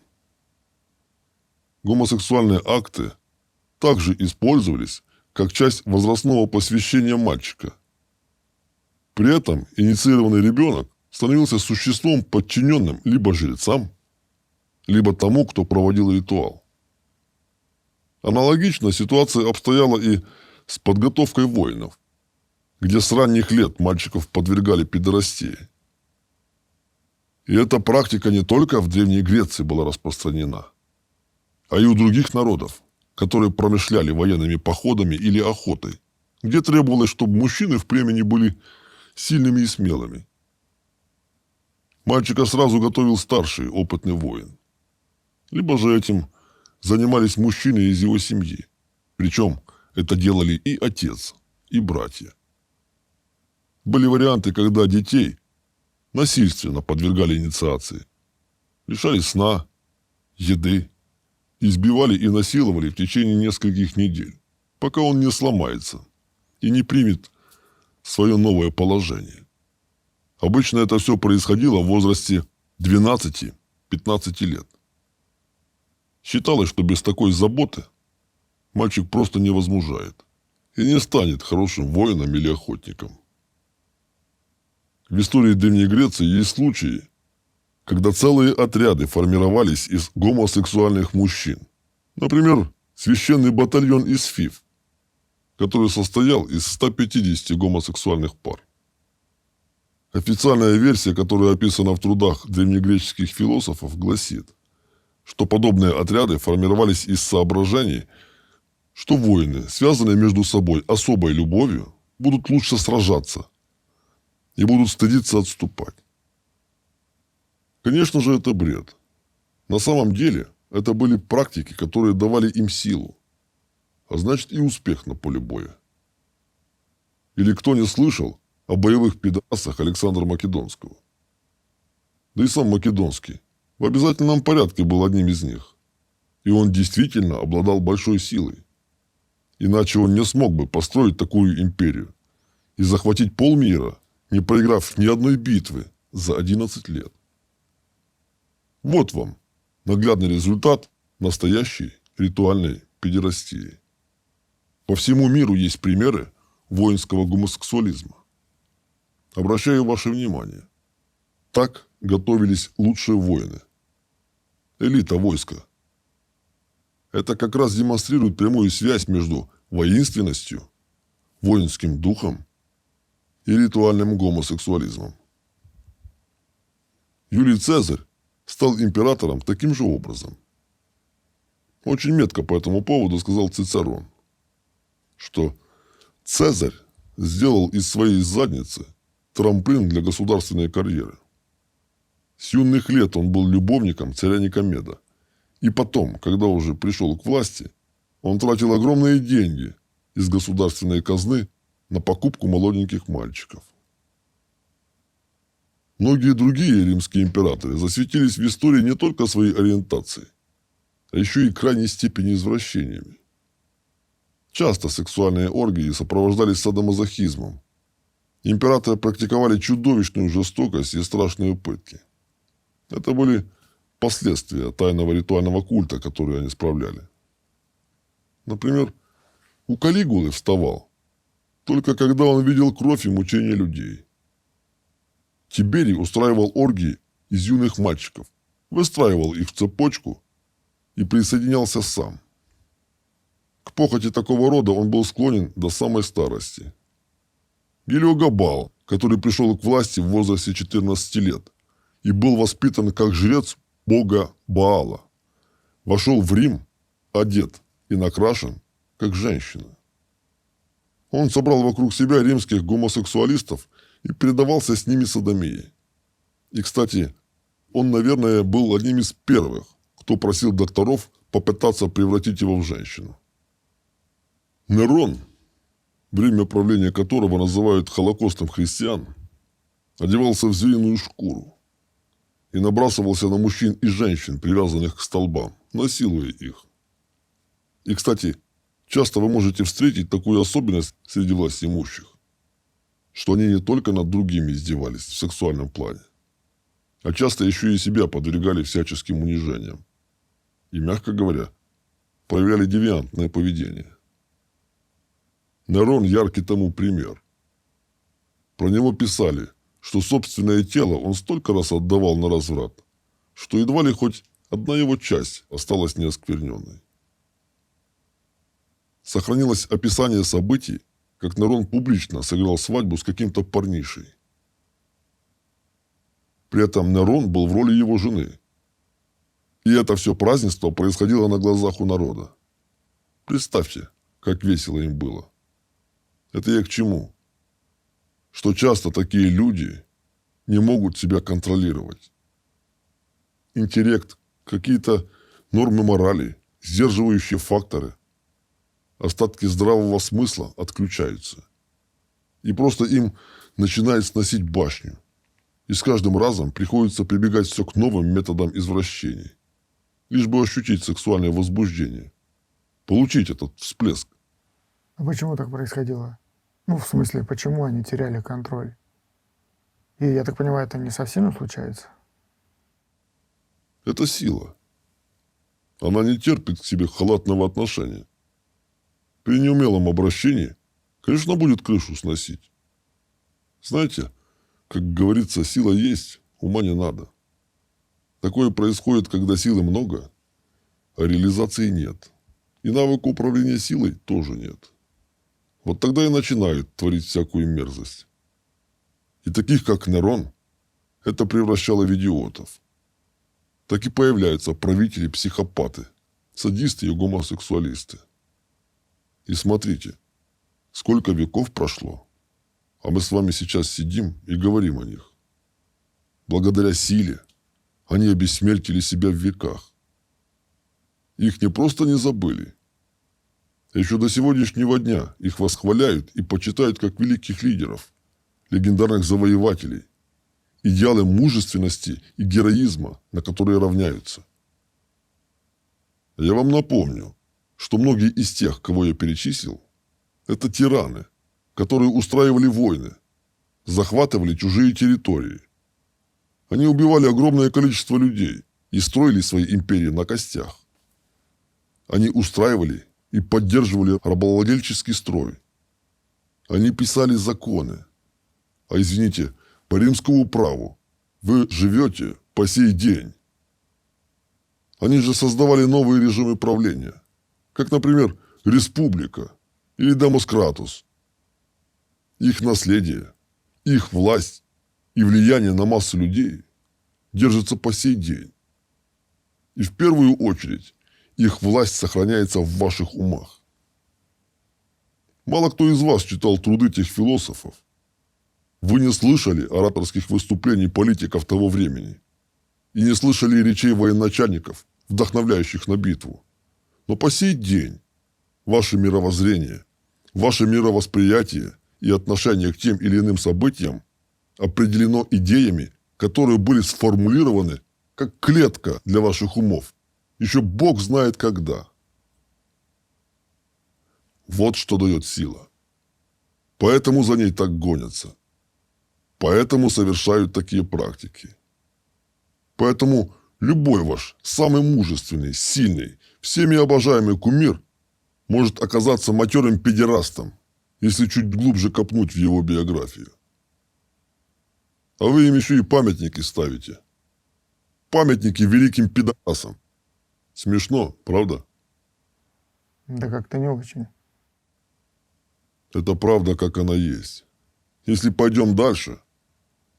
Гомосексуальные акты также использовались как часть возрастного посвящения мальчика. При этом инициированный ребенок становился существом, подчиненным либо жрецам, либо тому, кто проводил ритуал. Аналогично ситуация обстояла и с подготовкой воинов, где с ранних лет мальчиков подвергали педерастии. И эта практика не только в Древней Греции была распространена, а и у других народов, которые промышляли военными походами или охотой, где требовалось, чтобы мужчины в племени были сильными и смелыми. Мальчика сразу готовил старший, опытный воин. Либо же этим занимались мужчины из его семьи. Причем это делали и отец, и братья. Были варианты, когда детей насильственно подвергали инициации, лишали сна, еды, избивали и насиловали в течение нескольких недель, пока он не сломается и не примет свое новое положение. Обычно это все происходило в возрасте 12-15 лет. Считалось, что без такой заботы мальчик просто не возмужает и не станет хорошим воином или охотником. В истории Древней Греции есть случаи, когда целые отряды формировались из гомосексуальных мужчин. Например, священный батальон из Фив, который состоял из 150 гомосексуальных пар. Официальная версия, которая описана в трудах древнегреческих философов, гласит, что подобные отряды формировались из соображений, что воины, связанные между собой особой любовью, будут лучше сражаться и будут стыдиться отступать. Конечно же, это бред. На самом деле, это были практики, которые давали им силу, а значит и успех на поле боя. Или кто не слышал о боевых пидорасах Александра Македонского? Да и сам Македонский в обязательном порядке был одним из них. И он действительно обладал большой силой. Иначе он не смог бы построить такую империю и захватить полмира, не проиграв ни одной битвы за 11 лет. Вот вам наглядный результат настоящей ритуальной педерастии. По всему миру есть примеры воинского гомосексуализма. Обращаю ваше внимание. Так готовились лучшие воины. Элита войска. Это как раз демонстрирует прямую связь между воинственностью, воинским духом и ритуальным гомосексуализмом. Юлий Цезарь стал императором таким же образом. Очень метко по этому поводу сказал Цицерон, что Цезарь сделал из своей задницы трамплин для государственной карьеры. С юных лет он был любовником царя Никомеда. И потом, когда уже пришел к власти, он тратил огромные деньги из государственной казны на покупку молоденьких мальчиков. Многие другие римские императоры засветились в истории не только своей ориентацией, а еще и крайней степени извращениями. Часто сексуальные оргии сопровождались садомазохизмом. Императоры практиковали чудовищную жестокость и страшные пытки. Это были последствия тайного ритуального культа, который они справляли. Например, у Калигулы вставал только когда он видел кровь и мучения людей. Тиберий устраивал оргии из юных мальчиков, выстраивал их в цепочку и присоединялся сам. К похоти такого рода он был склонен до самой старости. Гелиогабал, который пришел к власти в возрасте 14 лет и был воспитан как жрец бога Баала, вошел в Рим, одет и накрашен, как женщина. Он собрал вокруг себя римских гомосексуалистов и предавался с ними содомии. И, кстати, он, наверное, был одним из первых, кто просил докторов попытаться превратить его в женщину. Нерон, время правления которого называют Холокостом христиан, одевался в звериную шкуру и набрасывался на мужчин и женщин, привязанных к столбам, насилуя их. И, кстати, часто вы можете встретить такую особенность среди властимущих, что они не только над другими издевались в сексуальном плане, а часто еще и себя подвергали всяческим унижениям и, мягко говоря, проявляли девиантное поведение. Нерон яркий тому пример. Про него писали, что собственное тело он столько раз отдавал на разврат, что едва ли хоть одна его часть осталась неоскверненной. Сохранилось описание событий, как Нерон публично сыграл свадьбу с каким-то парнишей. При этом Нерон был в роли его жены. И это все празднество происходило на глазах у народа. Представьте, как весело им было. Это я к чему? Что часто такие люди не могут себя контролировать. Интеллект, какие-то нормы морали, сдерживающие факторы, остатки здравого смысла отключаются. И просто им начинает сносить башню. И с каждым разом приходится прибегать все к новым методам извращений, лишь бы ощутить сексуальное возбуждение, получить этот всплеск. А почему так происходило? Ну, в смысле, почему они теряли контроль? И, я так понимаю, это не со всеми случается? Это сила. Она не терпит к себе халатного отношения. При неумелом обращении, конечно, будет крышу сносить. Знаете, как говорится, сила есть, ума не надо. Такое происходит, когда силы много, а реализации нет. И навыка управления силой тоже нет. Вот тогда и начинают творить всякую мерзость. И таких, как Нерон, это превращало в идиотов. Так и появляются правители-психопаты, садисты и гомосексуалисты. И смотрите, сколько веков прошло, а мы с вами сейчас сидим и говорим о них. Благодаря силе они обессмертили себя в веках. Их не просто не забыли. Еще до сегодняшнего дня их восхваляют и почитают как великих лидеров, легендарных завоевателей, идеалы мужественности и героизма, на которые равняются. Я вам напомню, что многие из тех, кого я перечислил, это тираны, которые устраивали войны, захватывали чужие территории. Они убивали огромное количество людей и строили свои империи на костях. Они устраивали и поддерживали рабовладельческий строй. Они писали законы. А извините, по римскому праву вы живете по сей день. Они же создавали новые режимы правления, как, например, республика или демоскратус. Их наследие, их власть и влияние на массу людей держится по сей день. И в первую очередь их власть сохраняется в ваших умах. Мало кто из вас читал труды тех философов. Вы не слышали ораторских выступлений политиков того времени и не слышали речей военачальников, вдохновляющих на битву. Но по сей день ваше мировоззрение, ваше мировосприятие и отношение к тем или иным событиям определено идеями, которые были сформулированы как клетка для ваших умов. Еще Бог знает когда. Вот что дает сила. Поэтому за ней так гонятся. Поэтому совершают такие практики. Поэтому любой ваш самый мужественный, сильный, всеми обожаемый кумир может оказаться матерым педерастом, если чуть глубже копнуть в его биографию. А вы им еще и памятники ставите. Памятники великим пидорасам. Смешно, правда? Да как-то не очень. Это правда, как она есть. Если пойдем дальше,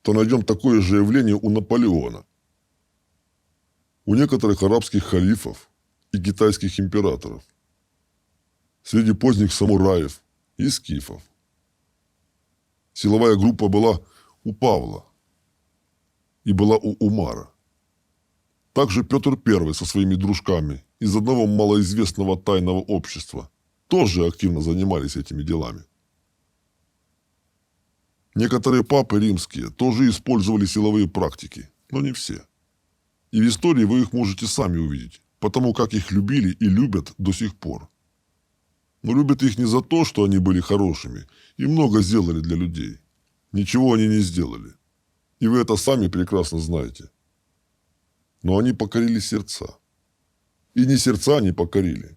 то найдем такое же явление у Наполеона, у некоторых арабских халифов и китайских императоров, среди поздних самураев и скифов. Силовая группа была у Павла и была у Умара. Также Петр I со своими дружками из одного малоизвестного тайного общества тоже активно занимались этими делами. Некоторые папы римские тоже использовали силовые практики, но не все. И в истории вы их можете сами увидеть, потому как их любили и любят до сих пор. Но любят их не за то, что они были хорошими и много сделали для людей. Ничего они не сделали. И вы это сами прекрасно знаете. Но они покорили сердца. И не сердца они покорили.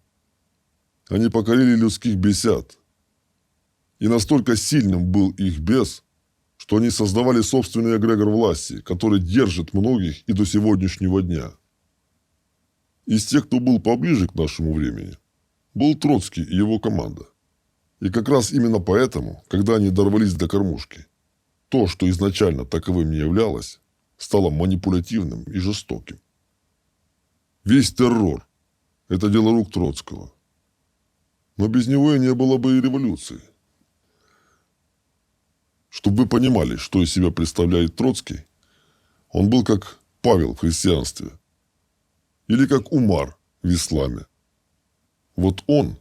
Они покорили людских бесят. И настолько сильным был их бес, что они создавали собственный эгрегор власти, который держит многих и до сегодняшнего дня. Из тех, кто был поближе к нашему времени, был Троцкий и его команда. И как раз именно поэтому, когда они дорвались до кормушки, то, что изначально таковым не являлось, стало манипулятивным и жестоким. Весь террор – это дело рук Троцкого. Но без него и не было бы и революции. Чтобы вы понимали, что из себя представляет Троцкий, он был как Павел в христианстве или как Умар в исламе. Вот он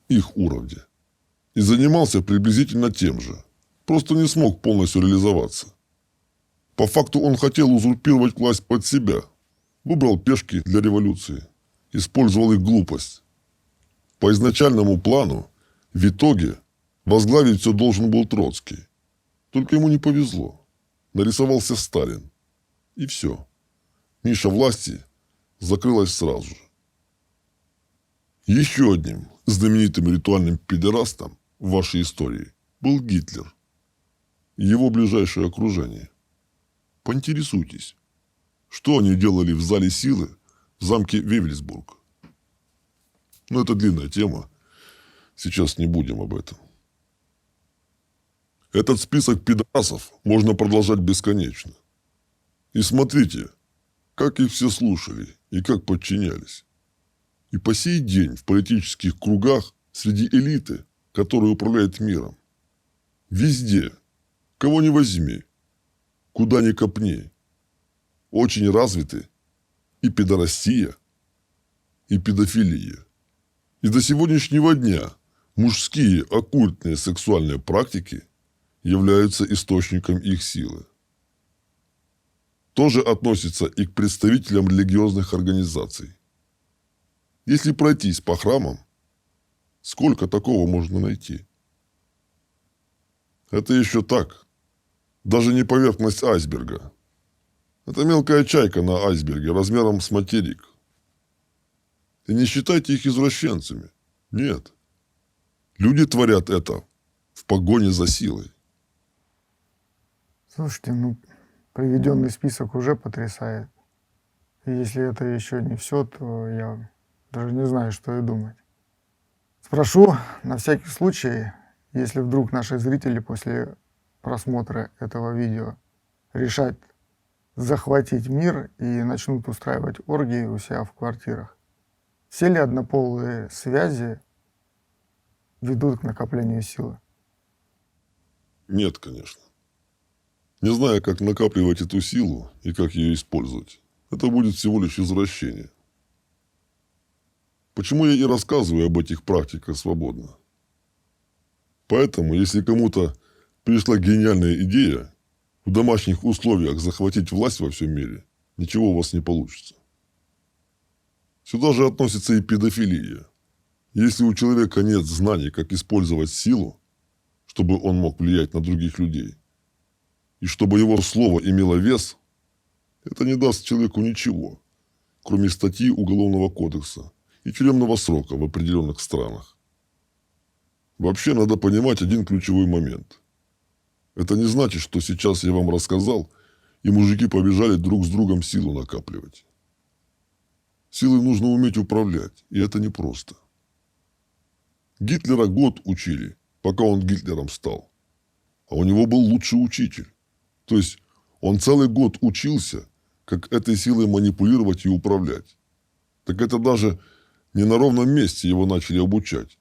их уровня и занимался приблизительно тем же, просто не смог полностью реализоваться. По факту он хотел узурпировать власть под себя, выбрал пешки для революции, использовал их глупость. По изначальному плану, в итоге, возглавить все должен был Троцкий. Только ему не повезло. Нарисовался Сталин. И все. Ниша власти закрылась сразу же. Еще одним знаменитым ритуальным педерастом в вашей истории был Гитлер и его ближайшее окружение. Поинтересуйтесь, что они делали в зале силы в замке Вевельсбург. Но это длинная тема. Сейчас не будем об этом. Этот список пидорасов можно продолжать бесконечно. И смотрите, как их все слушали и как подчинялись. И по сей день в политических кругах среди элиты, которая управляет миром, везде, кого ни возьми, куда ни копни, очень развиты и пидорастия, и педофилия. И до сегодняшнего дня мужские оккультные сексуальные практики являются источником их силы. Тоже относится и к представителям религиозных организаций. Если пройтись по храмам, сколько такого можно найти? Это еще так. Даже не поверхность айсберга. Это мелкая чайка на айсберге размером с материк. И не считайте их извращенцами. Нет. Люди творят это в погоне за силой. Слушайте, ну, приведенный список уже потрясает. И если это еще не все, то я даже не знаю, что и думать. Спрошу на всякий случай, если вдруг наши зрители после просмотра этого видео решат захватить мир и начнут устраивать оргии у себя в квартирах. Все ли однополые связи ведут к накоплению силы? Нет, конечно. Не зная, как накапливать эту силу и как ее использовать, это будет всего лишь извращение. Почему я и рассказываю об этих практиках свободно? Поэтому, если кому-то пришла гениальная идея в домашних условиях захватить власть во всем мире, ничего у вас не получится. Сюда же относится и педофилия. Если у человека нет знаний, как использовать силу, чтобы он мог влиять на других людей, и чтобы его слово имело вес, это не даст человеку ничего, кроме статьи Уголовного кодекса и тюремного срока в определенных странах. Вообще надо понимать один ключевой момент. Это не значит, что сейчас я вам рассказал, и мужики побежали друг с другом силу накапливать. Силой нужно уметь управлять, и это непросто. Гитлера год учили, пока он Гитлером стал. А у него был лучший учитель. То есть он целый год учился, как этой силой манипулировать и управлять. Так это даже не на ровном месте его начали обучать.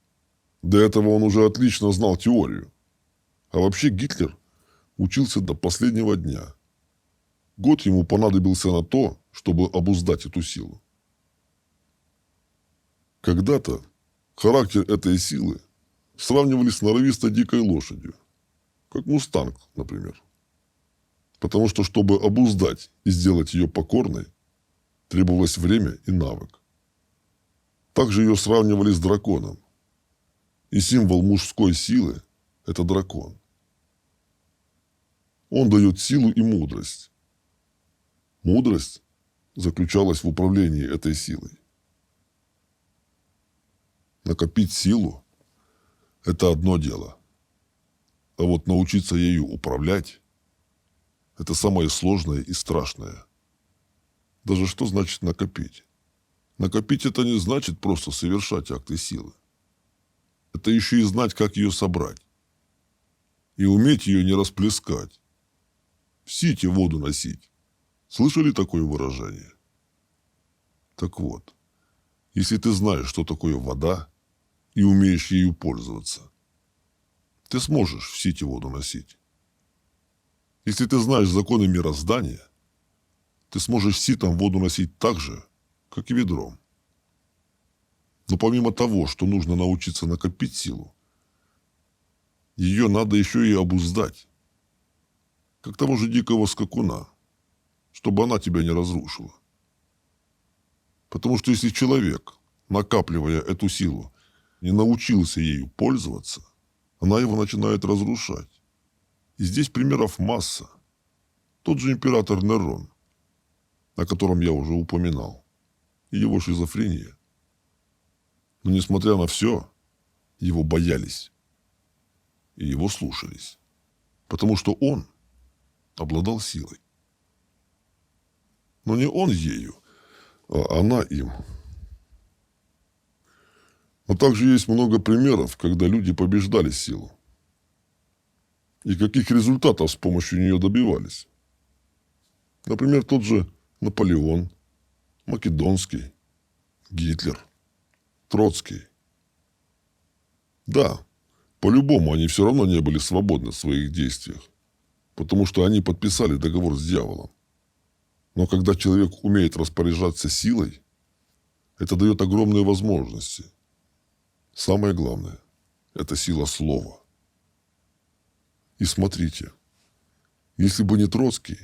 До этого он уже отлично знал теорию. А вообще Гитлер учился до последнего дня. Год ему понадобился на то, чтобы обуздать эту силу. Когда-то характер этой силы сравнивали с норовистой дикой лошадью, как мустанг, например. Потому что, чтобы обуздать и сделать ее покорной, требовалось время и навык. Также ее сравнивали с драконом. И символ мужской силы – это дракон. Он дает силу и мудрость. Мудрость заключалась в управлении этой силой. Накопить силу – это одно дело. А вот научиться ею управлять – это самое сложное и страшное. Даже что значит накопить? Накопить – это не значит просто совершать акты силы. Это еще и знать, как ее собрать. И уметь ее не расплескать. В сите воду носить. Слышали такое выражение? Так вот, если ты знаешь, что такое вода, и умеешь ею пользоваться, ты сможешь в сите воду носить. Если ты знаешь законы мироздания, ты сможешь ситом воду носить так же, как и ведром. Но помимо того, что нужно научиться накопить силу, ее надо еще и обуздать, как того же дикого скакуна, чтобы она тебя не разрушила. Потому что если человек, накапливая эту силу, не научился ею пользоваться, она его начинает разрушать. И здесь примеров масса. Тот же император Нерон, о котором я уже упоминал, и его шизофрения. Но несмотря на все, его боялись и его слушались, потому что он обладал силой. Но не он ею, а она им. Но также есть много примеров, когда люди побеждали силу. и каких результатов с помощью нее добивались. Например, тот же Наполеон, Македонский, Гитлер, Троцкий. Да, по-любому они все равно не были свободны в своих действиях, потому что они подписали договор с дьяволом. Но когда человек умеет распоряжаться силой, это дает огромные возможности. Самое главное – это сила слова. И смотрите, если бы не Троцкий,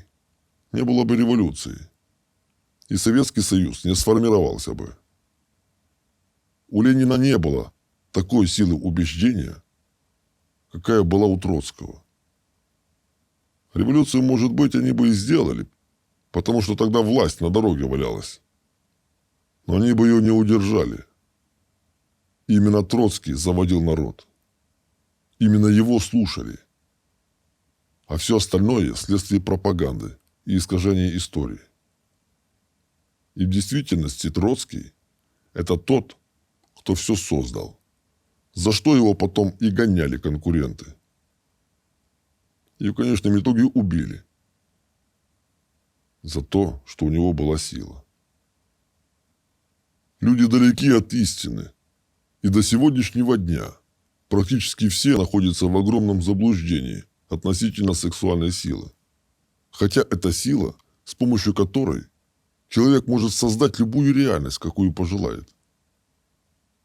не было бы революции, и Советский Союз не сформировался бы. У Ленина не было такой силы убеждения, какая была у Троцкого. Революцию, может быть, они бы и сделали, потому что тогда власть на дороге валялась. Но они бы ее не удержали. Именно Троцкий заводил народ. Именно его слушали. А все остальное – следствие пропаганды и искажения истории. И в действительности Троцкий – это тот, кто все создал, за что его потом и гоняли конкуренты. И в конечном итоге убили. За то, что у него была сила. Люди далеки от истины. И до сегодняшнего дня практически все находятся в огромном заблуждении относительно сексуальной силы. Хотя это сила, с помощью которой человек может создать любую реальность, какую пожелает.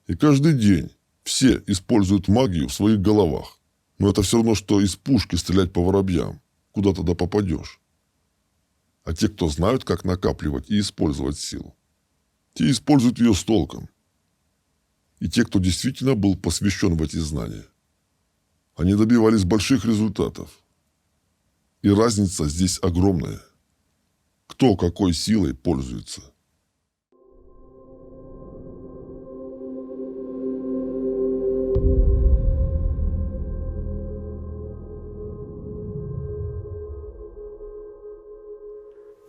И каждый день все используют магию в своих головах. Но это все равно, что из пушки стрелять по воробьям. Куда туда попадешь? А те, кто знают, как накапливать и использовать силу, те используют ее с толком. И те, кто действительно был посвящен в эти знания, они добивались больших результатов. И разница здесь огромная. Кто какой силой пользуется.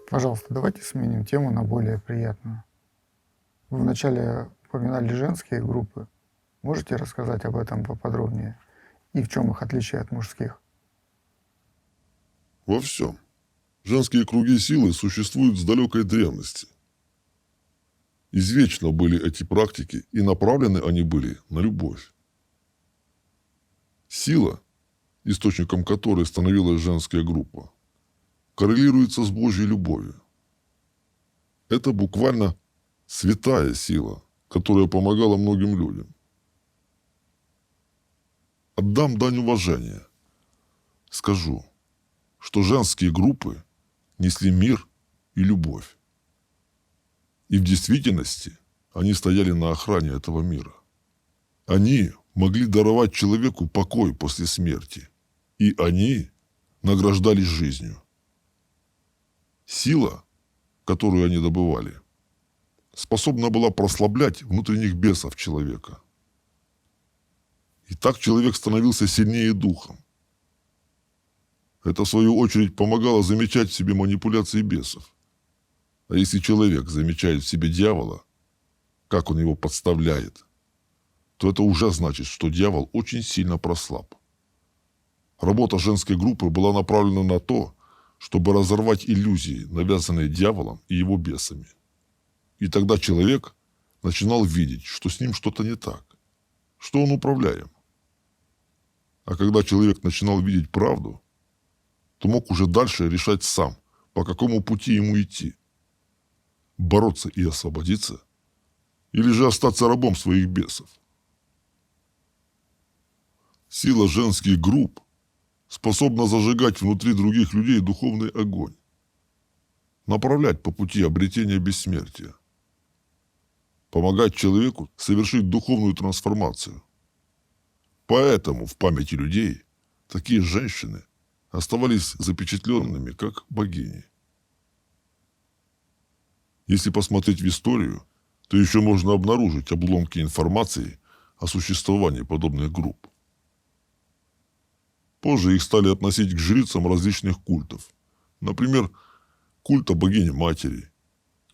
Пожалуйста, давайте сменим тему на более приятную. Вы вначале упоминали женские группы. Можете рассказать об этом поподробнее? И в чем их отличие от мужских? Во всем. Женские круги силы существуют с далекой древности. Извечно были эти практики, и направлены они были на любовь. Сила, источником которой становилась женская группа, коррелируется с Божьей любовью. Это буквально святая сила, которая помогала многим людям. Отдам дань уважения. Скажу, что женские группы несли мир и любовь. И в действительности они стояли на охране этого мира. Они могли даровать человеку покой после смерти. И они награждались жизнью. Сила, которую они добывали, способна была прослаблять внутренних бесов человека. И так человек становился сильнее духом. Это, в свою очередь, помогало замечать в себе манипуляции бесов. А если человек замечает в себе дьявола, как он его подставляет, то это уже значит, что дьявол очень сильно прослаб. Работа женской группы была направлена на то, чтобы разорвать иллюзии, навязанные дьяволом и его бесами. И тогда человек начинал видеть, что с ним что-то не так, что он управляем. А когда человек начинал видеть правду, то мог уже дальше решать сам, по какому пути ему идти. Бороться и освободиться, или же остаться рабом своих бесов. Сила женских групп способна зажигать внутри других людей духовный огонь, направлять по пути обретения бессмертия, помогать человеку совершить духовную трансформацию. Поэтому в памяти людей такие женщины оставались запечатленными, как богини. Если посмотреть в историю, то еще можно обнаружить обломки информации о существовании подобных групп. Позже их стали относить к жрицам различных культов. Например, культа богини-матери,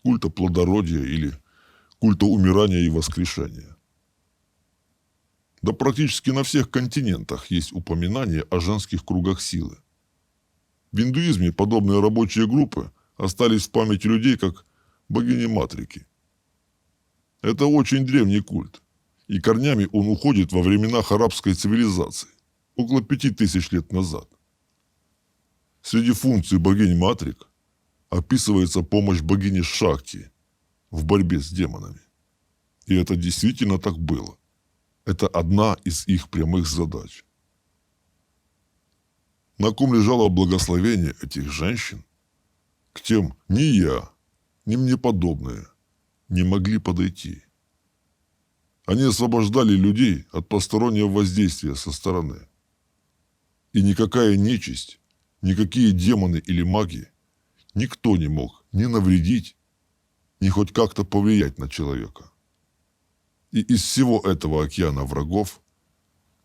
культа плодородия или культа умирания и воскрешения. Да практически на всех континентах есть упоминание о женских кругах силы. В индуизме подобные рабочие группы остались в памяти людей как богини-матрики. Это очень древний культ, и корнями он уходит во времена арабской цивилизации, около 5000 лет назад. Среди функций богинь-матрик описывается помощь богини Шакти в борьбе с демонами. И это действительно так было. Это одна из их прямых задач. На ком лежало благословение этих женщин, к тем ни я, ни мне подобные не могли подойти. Они освобождали людей от постороннего воздействия со стороны. И никакая нечисть, никакие демоны или маги, никто не мог ни навредить, ни хоть как-то повлиять на человека. И из всего этого океана врагов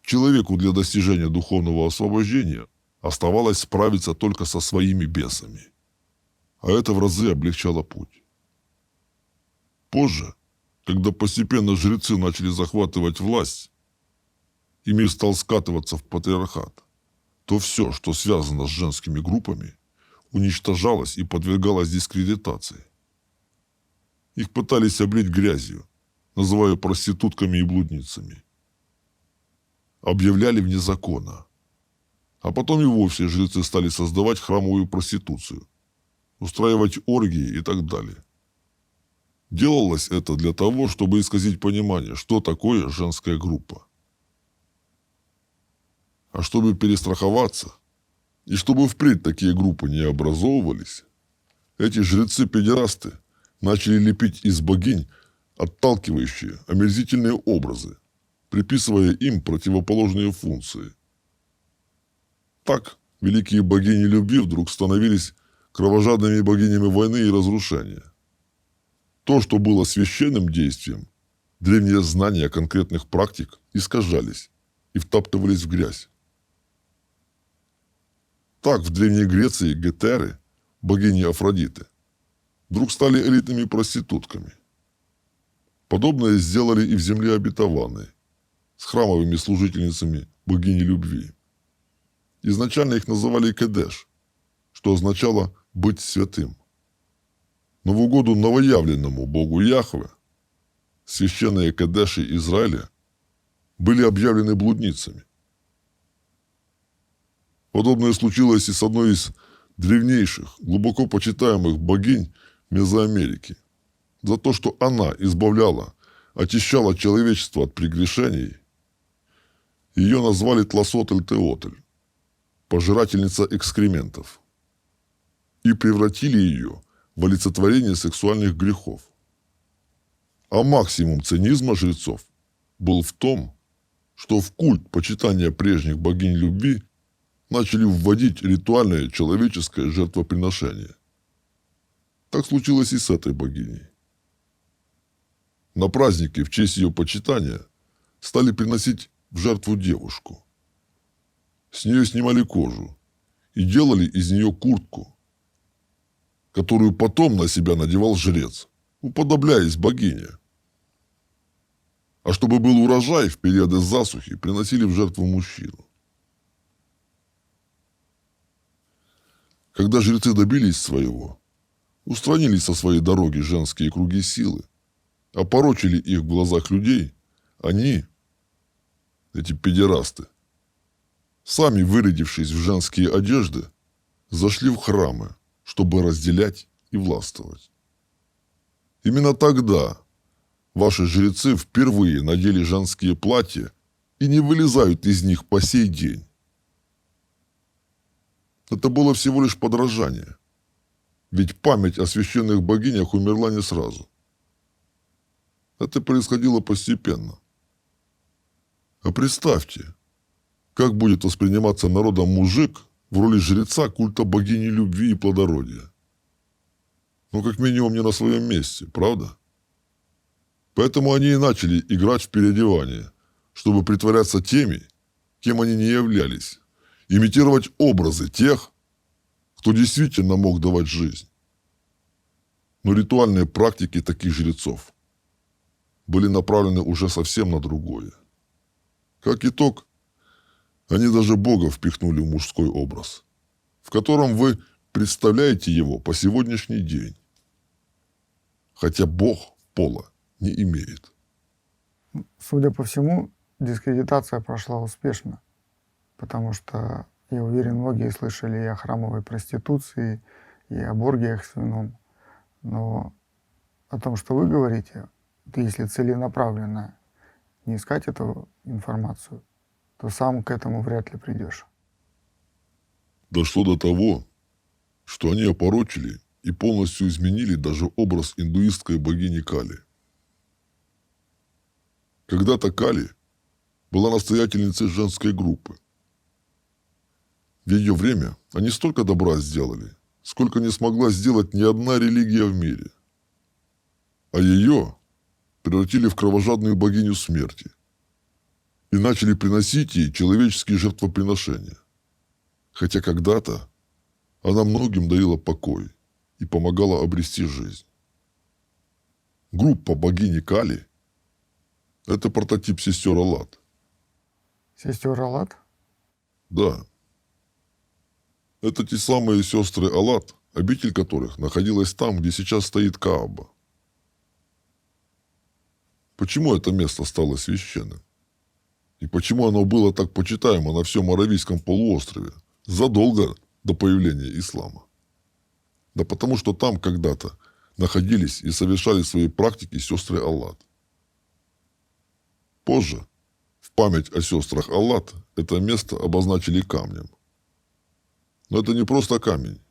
человеку для достижения духовного освобождения оставалось справиться только со своими бесами. А это в разы облегчало путь. Позже, когда постепенно жрецы начали захватывать власть, и мир стал скатываться в патриархат, то все, что связано с женскими группами, уничтожалось и подвергалось дискредитации. Их пытались облить грязью, называя проститутками и блудницами. Объявляли вне закона. А потом и вовсе жрецы стали создавать храмовую проституцию, устраивать оргии и так далее. Делалось это для того, чтобы исказить понимание, что такое женская группа. А чтобы перестраховаться, и чтобы впредь такие группы не образовывались, эти жрецы-педерасты начали лепить из богинь отталкивающие, омерзительные образы, приписывая им противоположные функции. Так великие богини любви вдруг становились кровожадными богинями войны и разрушения. То, что было священным действием, древние знания конкретных практик искажались и втаптывались в грязь. Так в Древней Греции гетеры, богини Афродиты, вдруг стали элитными проститутками. Подобное сделали и в земле обетованной, с храмовыми служительницами богини любви. Изначально их называли Кедеш, что означало «быть святым». Но в угоду новоявленному богу Яхве священные Кедеши Израиля были объявлены блудницами. Подобное случилось и с одной из древнейших, глубоко почитаемых богинь Мезоамерики, за то, что она избавляла, очищала человечество от прегрешений. Ее назвали Тласотль-Теотль, пожирательница экскрементов, и превратили ее в олицетворение сексуальных грехов. А максимум цинизма жрецов был в том, что в культ почитания прежних богинь любви начали вводить ритуальное человеческое жертвоприношение. Так случилось и с этой богиней. На празднике в честь ее почитания стали приносить в жертву девушку. С нее снимали кожу и делали из нее куртку, которую потом на себя надевал жрец, уподобляясь богине. А чтобы был урожай, в периоды засухи приносили в жертву мужчину. Когда жрецы добились своего, устранили со своей дороги женские круги силы, опорочили их в глазах людей, они, эти педерасты, сами вырядившись в женские одежды, зашли в храмы, чтобы разделять и властвовать. Именно тогда ваши жрецы впервые надели женские платья и не вылезают из них по сей день. Это было всего лишь подражание, ведь память о священных богинях умерла не сразу. Это происходило постепенно. А представьте, как будет восприниматься народом мужик в роли жреца культа богини любви и плодородия. Ну, как минимум, не на своем месте, правда? Поэтому они и начали играть в переодевание, чтобы притворяться теми, кем они не являлись, имитировать образы тех, кто действительно мог давать жизнь. Но ритуальные практики таких жрецов были направлены уже совсем на другое. Как итог, они даже Бога впихнули в мужской образ, в котором вы представляете его по сегодняшний день. Хотя Бог пола не имеет. Судя по всему, дискредитация прошла успешно, потому что, я уверен, многие слышали и о храмовой проституции, и об оргиях свином. Но о том, что вы говорите, если целенаправленно не искать эту информацию, то сам к этому вряд ли придешь. Дошло до того, что они опорочили и полностью изменили даже образ индуистской богини Кали. Когда-то Кали была настоятельницей женской группы. В ее время они столько добра сделали, сколько не смогла сделать ни одна религия в мире. А ее превратили в кровожадную богиню смерти и начали приносить ей человеческие жертвоприношения. Хотя когда-то она многим дарила покой и помогала обрести жизнь. Группа богини Кали – это прототип сестер Аллат. Сестер Аллат? Да. Это те самые сестры Аллат, обитель которых находилась там, где сейчас стоит Кааба. Почему это место стало священным? И почему оно было так почитаемо на всем Аравийском полуострове задолго до появления ислама? Да потому что там когда-то находились и совершали свои практики сестры Аллат. Позже, в память о сестрах Аллат, это место обозначили камнем. Но это не просто камень.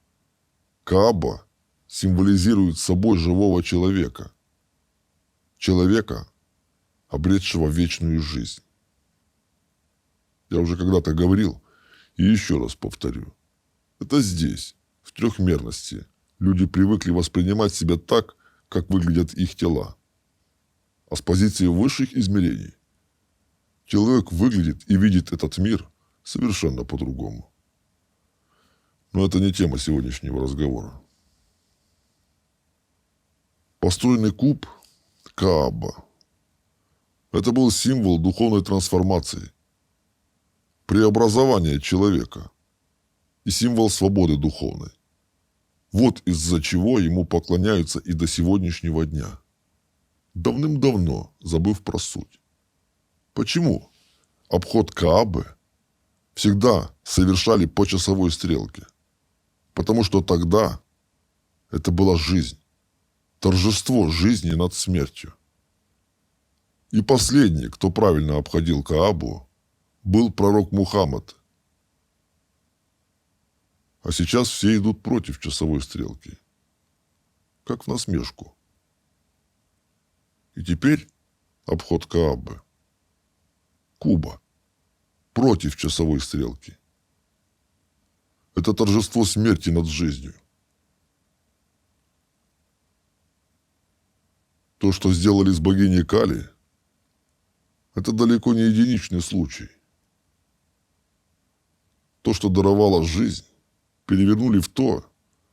Кааба символизирует собой живого человека. Человека, обретшего вечную жизнь. Я уже когда-то говорил и еще раз повторю. Это здесь, в трехмерности, люди привыкли воспринимать себя так, как выглядят их тела. А с позиции высших измерений человек выглядит и видит этот мир совершенно по-другому. Но это не тема сегодняшнего разговора. Построенный куб Кааба – это был символ духовной трансформации, преобразования человека и символ свободы духовной. Вот из-за чего ему поклоняются и до сегодняшнего дня, давным-давно забыв про суть. Почему обход Каабы всегда совершали по часовой стрелке? Потому что тогда это была жизнь, торжество жизни над смертью. И последний, кто правильно обходил Каабу, был пророк Мухаммад. А сейчас все идут против часовой стрелки, как в насмешку. И теперь обход Каабы, Куба, против часовой стрелки. Это торжество смерти над жизнью. То, что сделали с богиней Кали, это далеко не единичный случай. То, что даровало жизнь, перевернули в то,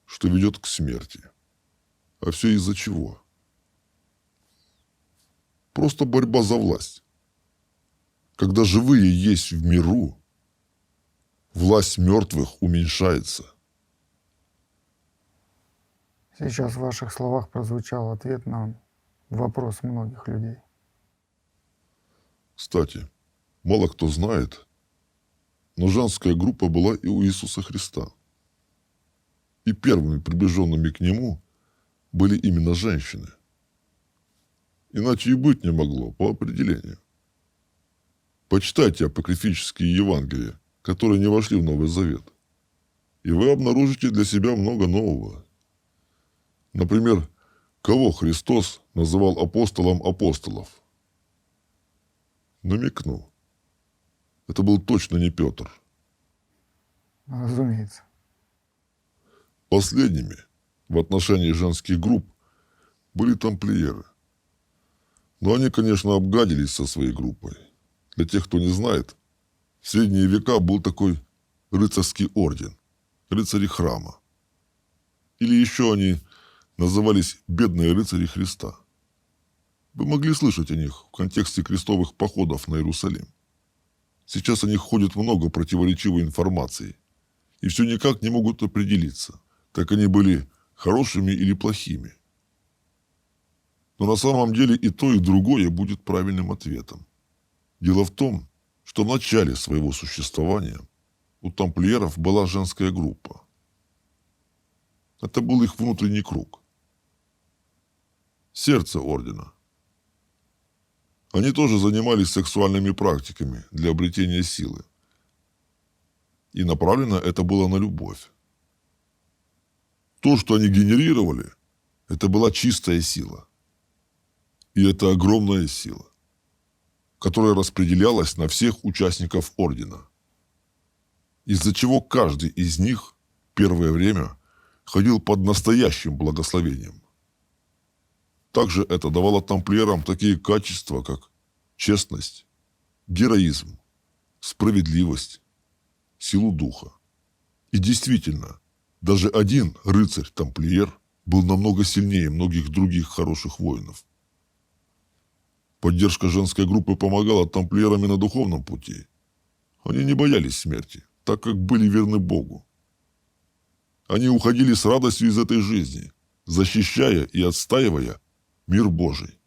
что ведет к смерти. А все из-за чего? Просто борьба за власть. Когда живые есть в миру, власть мертвых уменьшается. Сейчас в ваших словах прозвучал ответ на вопрос многих людей. Кстати, мало кто знает, но женская группа была и у Иисуса Христа. И первыми приближенными к Нему были именно женщины. Иначе и быть не могло по определению. Почитайте апокрифические Евангелия, которые не вошли в Новый Завет, и вы обнаружите для себя много нового. Например, кого Христос называл апостолом апостолов? Намекну. Это был точно не Петр. Разумеется. Последними в отношении женских групп были тамплиеры. Но они, конечно, обгадились со своей группой. Для тех, кто не знает, в средние века был такой рыцарский орден, рыцари храма. Или еще они назывались бедные рыцари Христа. Вы могли слышать о них в контексте крестовых походов на Иерусалим. Сейчас о них ходит много противоречивой информации, и все никак не могут определиться, как они были хорошими или плохими. Но на самом деле и то, и другое будет правильным ответом. Дело в том, что в начале своего существования у тамплиеров была женская группа. Это был их внутренний круг. Сердце ордена. Они тоже занимались сексуальными практиками для обретения силы. И направлено это было на любовь. То, что они генерировали, это была чистая сила. И это огромная сила, которая распределялась на всех участников ордена. Из-за чего каждый из них первое время ходил под настоящим благословением. Также это давало тамплиерам такие качества, как честность, героизм, справедливость, силу духа. И действительно, даже один рыцарь-тамплиер был намного сильнее многих других хороших воинов. Поддержка женской группы помогала тамплиерам и на духовном пути. Они не боялись смерти, так как были верны Богу. Они уходили с радостью из этой жизни, защищая и отстаивая мир Божий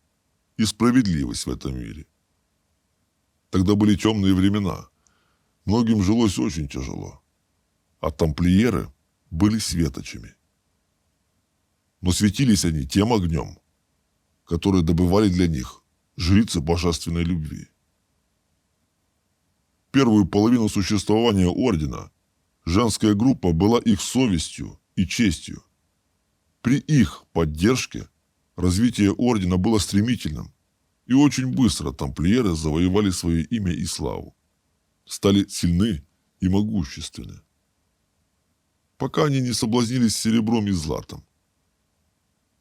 и справедливость в этом мире. Тогда были темные времена. Многим жилось очень тяжело. А тамплиеры были светочами. Но светились они тем огнем, который добывали для них жрицы божественной любви. Первую половину существования ордена женская группа была их совестью и честью. При их поддержке развитие ордена было стремительным, и очень быстро тамплиеры завоевали свое имя и славу, стали сильны и могущественны, пока они не соблазнились серебром и златом.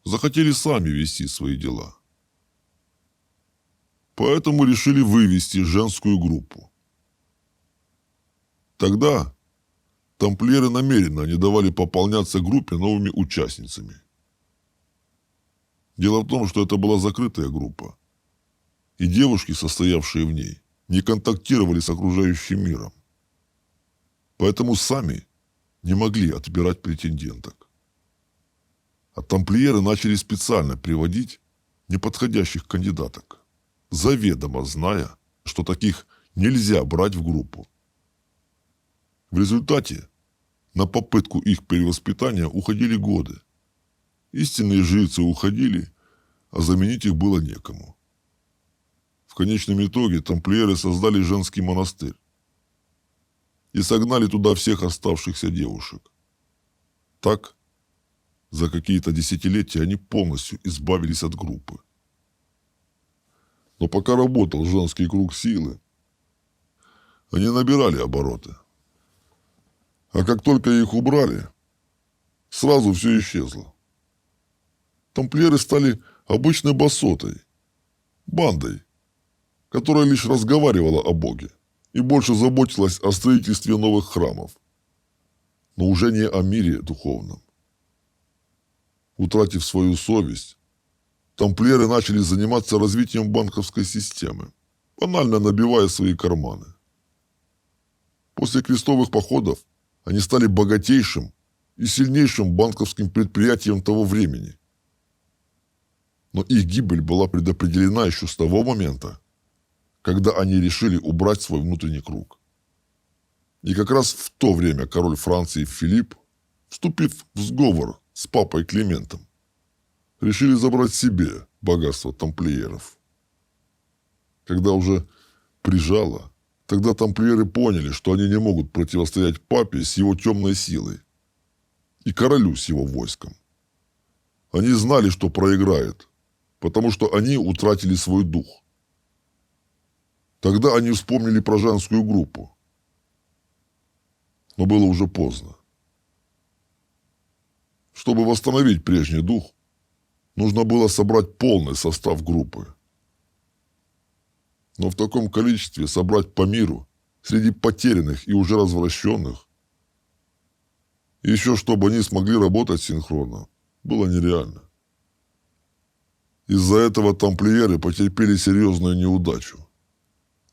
Захотели сами вести свои дела. Поэтому решили вывести женскую группу. Тогда тамплиеры намеренно не давали пополняться группе новыми участницами. Дело в том, что это была закрытая группа, и девушки, состоявшие в ней, не контактировали с окружающим миром. Поэтому сами не могли отбирать претенденток. А тамплиеры начали специально приводить неподходящих кандидаток, заведомо зная, что таких нельзя брать в группу. В результате на попытку их перевоспитания уходили годы. Истинные жрицы уходили, а заменить их было некому. В конечном итоге тамплиеры создали женский монастырь и согнали туда всех оставшихся девушек. Так, за какие-то десятилетия они полностью избавились от группы. Но пока работал женский круг силы, они набирали обороты. А как только их убрали, сразу все исчезло. Тамплиеры стали обычной басотой, бандой, которая лишь разговаривала о Боге и больше заботилась о строительстве новых храмов, но уже не о мире духовном. Утратив свою совесть, тамплиеры начали заниматься развитием банковской системы, банально набивая свои карманы. После крестовых походов они стали богатейшим и сильнейшим банковским предприятием того времени. Но их гибель была предопределена еще с того момента, когда они решили убрать свой внутренний круг. И как раз в то время король Франции Филипп, вступив в сговор с папой Климентом, решили забрать себе богатство тамплиеров. Когда уже прижало, тогда тамплиеры поняли, что они не могут противостоять папе с его темной силой и королю с его войском. Они знали, что проиграют, потому что они утратили свой дух. Тогда они вспомнили про женскую группу. Но было уже поздно. Чтобы восстановить прежний дух, нужно было собрать полный состав группы. Но в таком количестве собрать по миру, среди потерянных и уже развращенных, еще чтобы они смогли работать синхронно, было нереально. Из-за этого тамплиеры потерпели серьезную неудачу.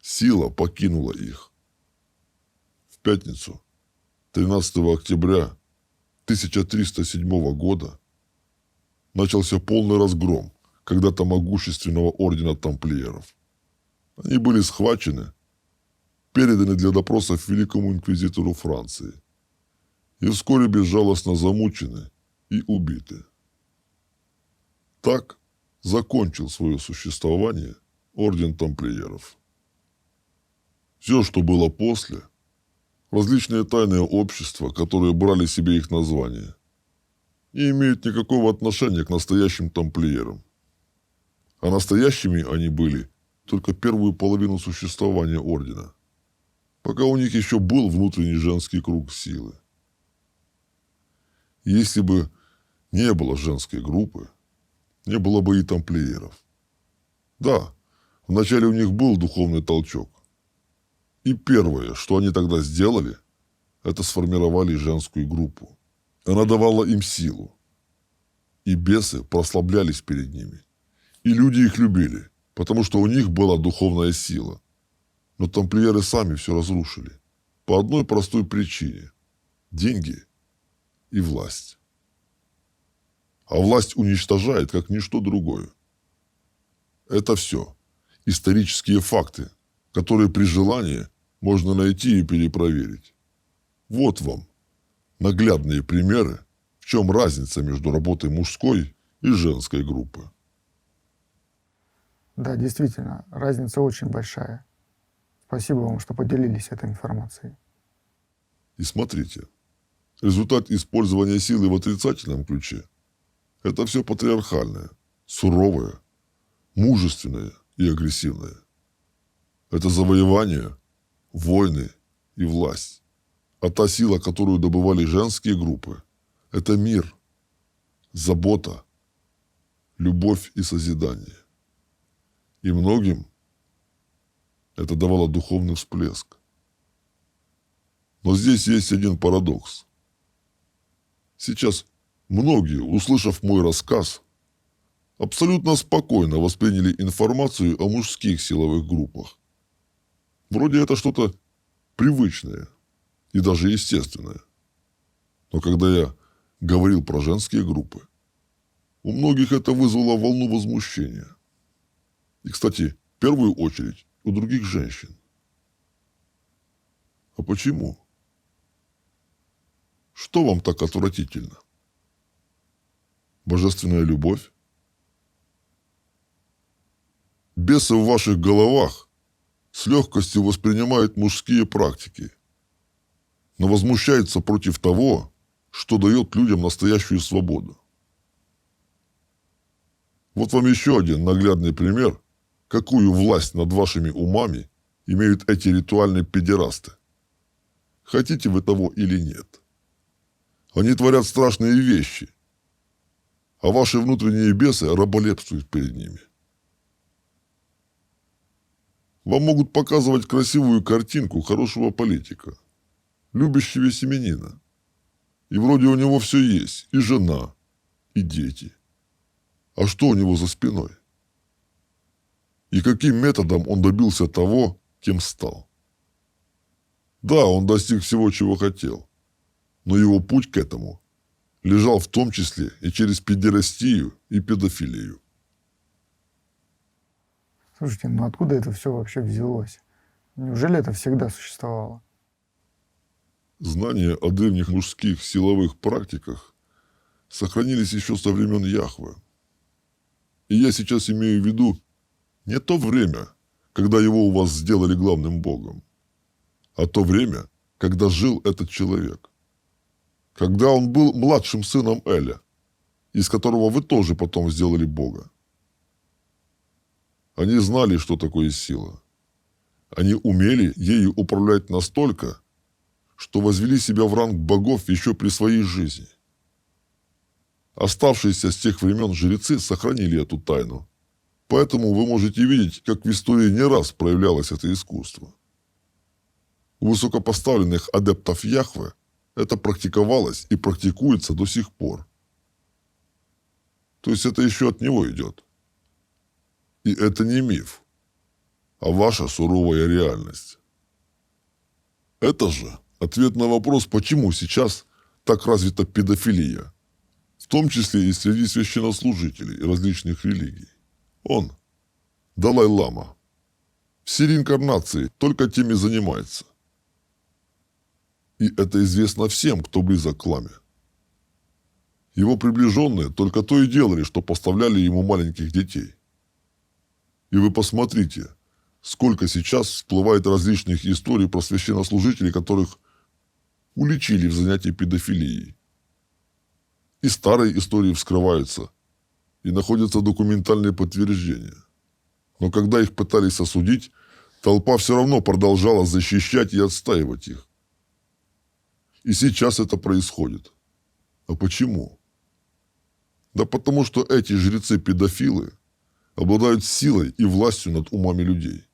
Сила покинула их. пятницу, 13 октября 1307 года, начался полный разгром когда-то могущественного ордена тамплиеров. Они были схвачены, переданы для допросов великому инквизитору Франции и вскоре безжалостно замучены и убиты. Так закончил свое существование орден тамплиеров. Все, что было после, различные тайные общества, которые брали себе их название, не имеют никакого отношения к настоящим тамплиерам. А настоящими они были только первую половину существования ордена, пока у них еще был внутренний женский круг силы. Если бы не было женской группы, не было бы и тамплиеров. Да, вначале у них был духовный толчок. И первое, что они тогда сделали, это сформировали женскую группу. Она давала им силу. И бесы прославлялись перед ними. И люди их любили, потому что у них была духовная сила. Но тамплиеры сами все разрушили. По одной простой причине – деньги и власть. А власть уничтожает, как ничто другое. Это все исторические факты, которые при желании можно найти и перепроверить. Вот вам наглядные примеры, в чем разница между работой мужской и женской группы. Да, действительно, разница очень большая. Спасибо вам, что поделились этой информацией. И смотрите, результат использования силы в отрицательном ключе – это все патриархальное, суровое, мужественное и агрессивное. Это завоевание, войны и власть. А та сила, которую добывали женские группы – это мир, забота, любовь и созидание. И многим это давало духовный всплеск. Но здесь есть один парадокс. Сейчас многие, услышав мой рассказ, абсолютно спокойно восприняли информацию о мужских силовых группах. Вроде это что-то привычное и даже естественное. Но когда я говорил про женские группы, у многих это вызвало волну возмущения. И, кстати, в первую очередь у других женщин. А почему? Что вам так отвратительно? Божественная любовь? Бесы в ваших головах с легкостью воспринимают мужские практики, но возмущаются против того, что дает людям настоящую свободу. Вот вам еще один наглядный пример, какую власть над вашими умами имеют эти ритуальные педерасты. Хотите вы того или нет. Они творят страшные вещи, а ваши внутренние бесы раболепствуют перед ними. Вам могут показывать красивую картинку хорошего политика, любящего семенина. И вроде у него все есть, и жена, и дети. А что у него за спиной? И каким методом он добился того, кем стал? Да, он достиг всего, чего хотел. Но его путь к этому лежал в том числе и через педерастию и педофилию. Слушайте, ну откуда это все вообще взялось? Неужели это всегда существовало? Знания о древних мужских силовых практиках сохранились еще со времен Яхве. И я сейчас имею в виду не то время, когда его у вас сделали главным богом, а то время, когда жил этот человек. Когда он был младшим сыном Эля, из которого вы тоже потом сделали бога. Они знали, что такое сила. Они умели ею управлять настолько, что возвели себя в ранг богов еще при своей жизни. Оставшиеся с тех времен жрецы сохранили эту тайну. Поэтому вы можете видеть, как в истории не раз проявлялось это искусство. У высокопоставленных адептов Яхве это практиковалось и практикуется до сих пор. То есть это еще от него идет. И это не миф, а ваша суровая реальность. Это же Ответ на вопрос, почему сейчас так развита педофилия, в том числе и среди священнослужителей различных религий. Он, Далай-лама, все реинкарнации только тем и занимается. И это известно всем, кто близок к ламе. Его приближенные только то и делали, что поставляли ему маленьких детей. И вы посмотрите, сколько сейчас всплывает различных историй про священнослужителей, которых уличили в занятии педофилией. И старые истории вскрываются, и находятся документальные подтверждения. Но когда их пытались осудить, толпа все равно продолжала защищать и отстаивать их. И сейчас это происходит. А почему? Да потому что эти жрецы-педофилы обладают силой и властью над умами людей.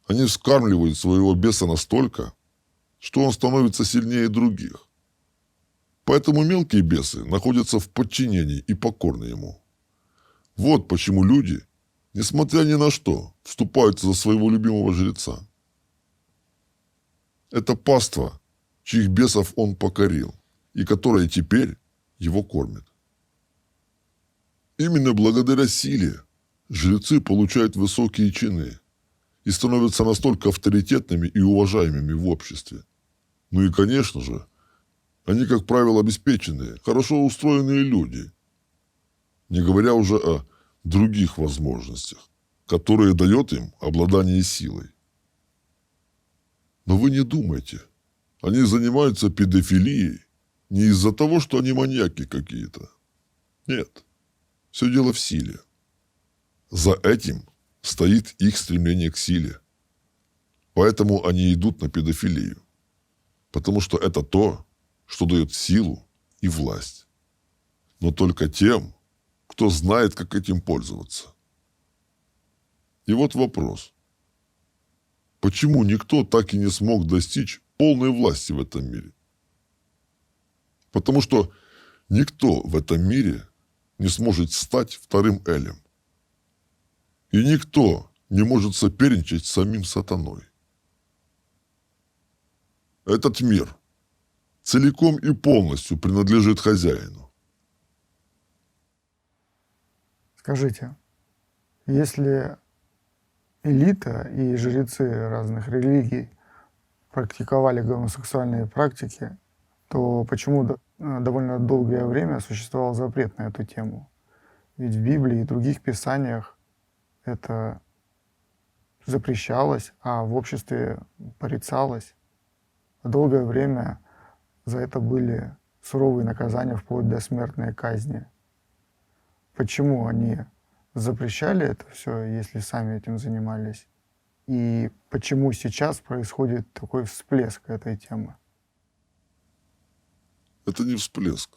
Они вскармливают своего беса настолько, что он становится сильнее других. Поэтому мелкие бесы находятся в подчинении и покорны ему. Вот почему люди, несмотря ни на что, вступаются за своего любимого жреца. Это паства, чьих бесов он покорил, и которая теперь его кормит. Именно благодаря силе жрецы получают высокие чины и становятся настолько авторитетными и уважаемыми в обществе. Ну и, конечно же, они, как правило, обеспеченные, хорошо устроенные люди, не говоря уже о других возможностях, которые дает им обладание силой. Но вы не думайте, они занимаются педофилией не из-за того, что они маньяки какие-то. Нет, все дело в силе. За этим стоит их стремление к силе. Поэтому они идут на педофилию. Потому что это то, что дает силу и власть. Но только тем, кто знает, как этим пользоваться. И вот вопрос. Почему никто так и не смог достичь полной власти в этом мире? Потому что никто в этом мире не сможет стать вторым Элем. И никто не может соперничать с самим сатаной. Этот мир целиком и полностью принадлежит хозяину. Скажите, если элита и жрецы разных религий практиковали гомосексуальные практики, то почему довольно долгое время существовал запрет на эту тему? Ведь в Библии и других писаниях это запрещалось, а в обществе порицалось. Долгое время за это были суровые наказания, вплоть до смертной казни. Почему они запрещали это все, если сами этим занимались? И почему сейчас происходит такой всплеск этой темы? Это не всплеск.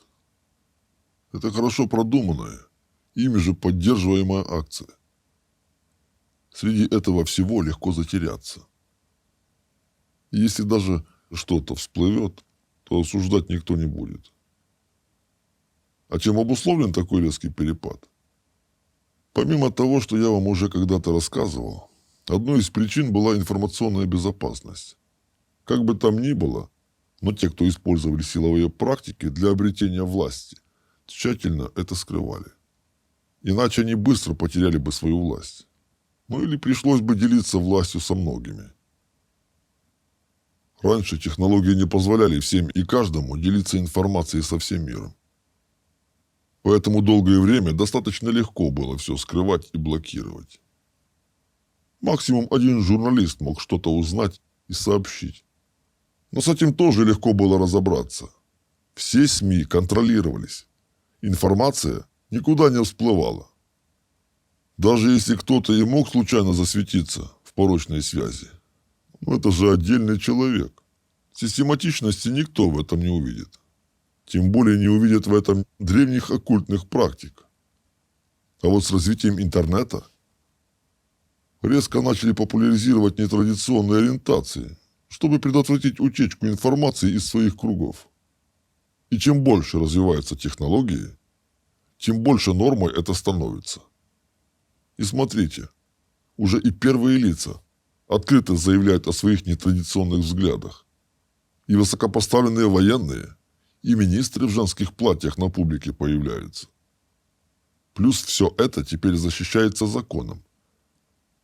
Это хорошо продуманная, ими же поддерживаемая акция. Среди этого всего легко затеряться. И если даже что-то всплывет, то осуждать никто не будет. А чем обусловлен такой резкий перепад? Помимо того, что я вам уже когда-то рассказывал, одной из причин была информационная безопасность. Как бы там ни было, но те, кто использовали силовые практики для обретения власти, тщательно это скрывали. Иначе они быстро потеряли бы свою власть. Ну или пришлось бы делиться властью со многими. Раньше технологии не позволяли всем и каждому делиться информацией со всем миром. Поэтому долгое время достаточно легко было все скрывать и блокировать. Максимум один журналист мог что-то узнать и сообщить. Но с этим тоже легко было разобраться. Все СМИ контролировались. Информация никуда не всплывала. Даже если кто-то и мог случайно засветиться в порочной связи, но это же отдельный человек. Систематичности никто в этом не увидит. Тем более не увидят в этом древних оккультных практик. А вот с развитием интернета резко начали популяризировать нетрадиционные ориентации, чтобы предотвратить утечку информации из своих кругов. И чем больше развиваются технологии, тем больше нормой это становится. И смотрите, уже и первые лица открыто заявляют о своих нетрадиционных взглядах. И высокопоставленные военные, и министры в женских платьях на публике появляются. Плюс все это теперь защищается законом,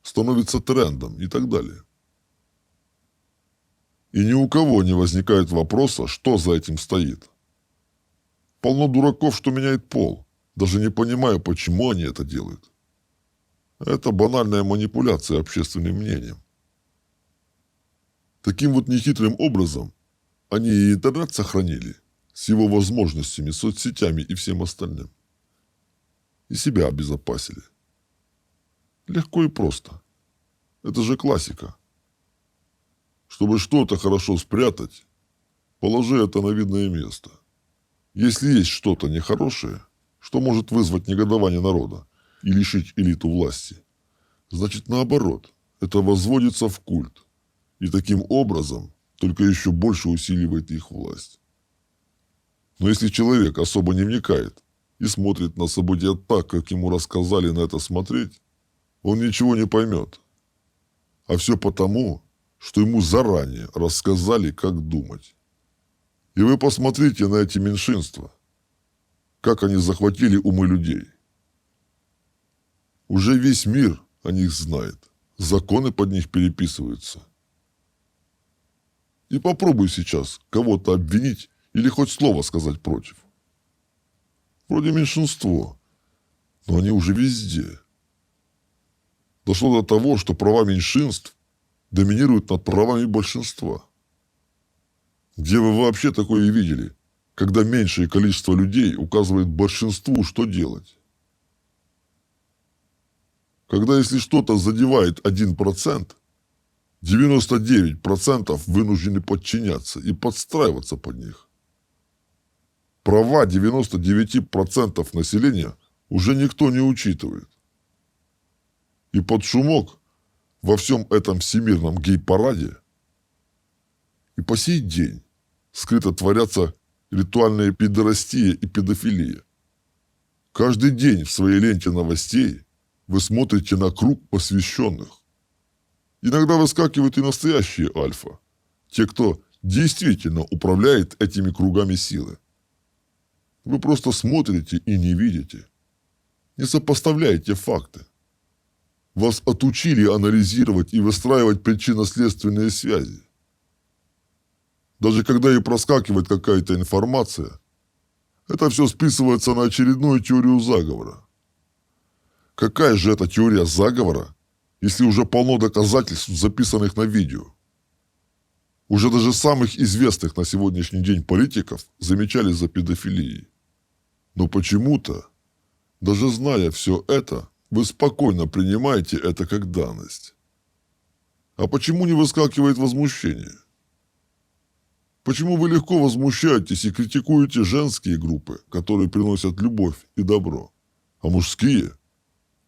становится трендом и так далее. И ни у кого не возникает вопроса, что за этим стоит. Полно дураков, что меняет пол, даже не понимая, почему они это делают. Это банальная манипуляция общественным мнением. Таким вот нехитрым образом они и интернет сохранили с его возможностями, соцсетями и всем остальным. И себя обезопасили. Легко и просто. Это же классика. Чтобы что-то хорошо спрятать, положи это на видное место. Если есть что-то нехорошее, что может вызвать негодование народа и лишить элиту власти, значит, наоборот, это возводится в культ. И таким образом только еще больше усиливает их власть. Но если человек особо не вникает и смотрит на события так, как ему рассказали на это смотреть, он ничего не поймет. А все потому, что ему заранее рассказали, как думать. И вы посмотрите на эти меньшинства, как они захватили умы людей. Уже весь мир о них знает, законы под них переписываются. И попробуй сейчас кого-то обвинить или хоть слово сказать против. Вроде меньшинство, но они уже везде. Дошло до того, что права меньшинств доминируют над правами большинства. Где вы вообще такое видели, когда меньшее количество людей указывает большинству, что делать? Когда если что-то задевает 1%, 99% вынуждены подчиняться и подстраиваться под них. Права 99% населения уже никто не учитывает. И под шумок во всем этом всемирном гей-параде и по сей день скрыто творятся ритуальная педерастия и педофилия. Каждый день в своей ленте новостей вы смотрите на круг посвященных. Иногда выскакивают и настоящие альфа, те, кто действительно управляет этими кругами силы. Вы просто смотрите и не видите, не сопоставляете факты. Вас отучили анализировать и выстраивать причинно-следственные связи. Даже когда и проскакивает какая-то информация, это все списывается на очередную теорию заговора. Какая же это теория заговора, если уже полно доказательств, записанных на видео? Уже даже самых известных на сегодняшний день политиков замечали за педофилией. Но почему-то, даже зная все это, вы спокойно принимаете это как данность. А почему не выскакивает возмущение? Почему вы легко возмущаетесь и критикуете женские группы, которые приносят любовь и добро, а мужские,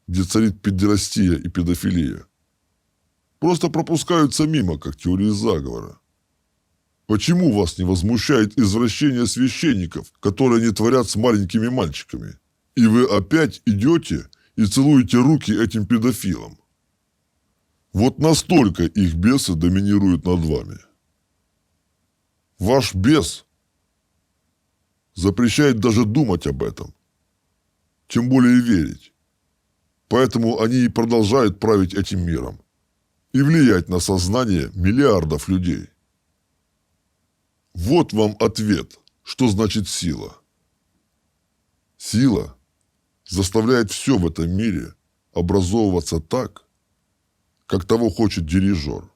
где царит педерастия и педофилия, просто пропускаются мимо, как теории заговора? Почему вас не возмущает извращение священников, которые они творят с маленькими мальчиками, и вы опять идете и целуете руки этим педофилам? Вот настолько их бесы доминируют над вами. Ваш бес запрещает даже думать об этом, тем более верить. Поэтому они и продолжают править этим миром и влиять на сознание миллиардов людей. Вот вам ответ, что значит сила. Сила заставляет все в этом мире образовываться так, как того хочет дирижер.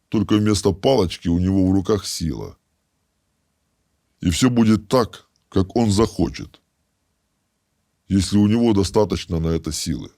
Только вместо палочки у него в руках сила. И все будет так, как он захочет, если у него достаточно на это силы.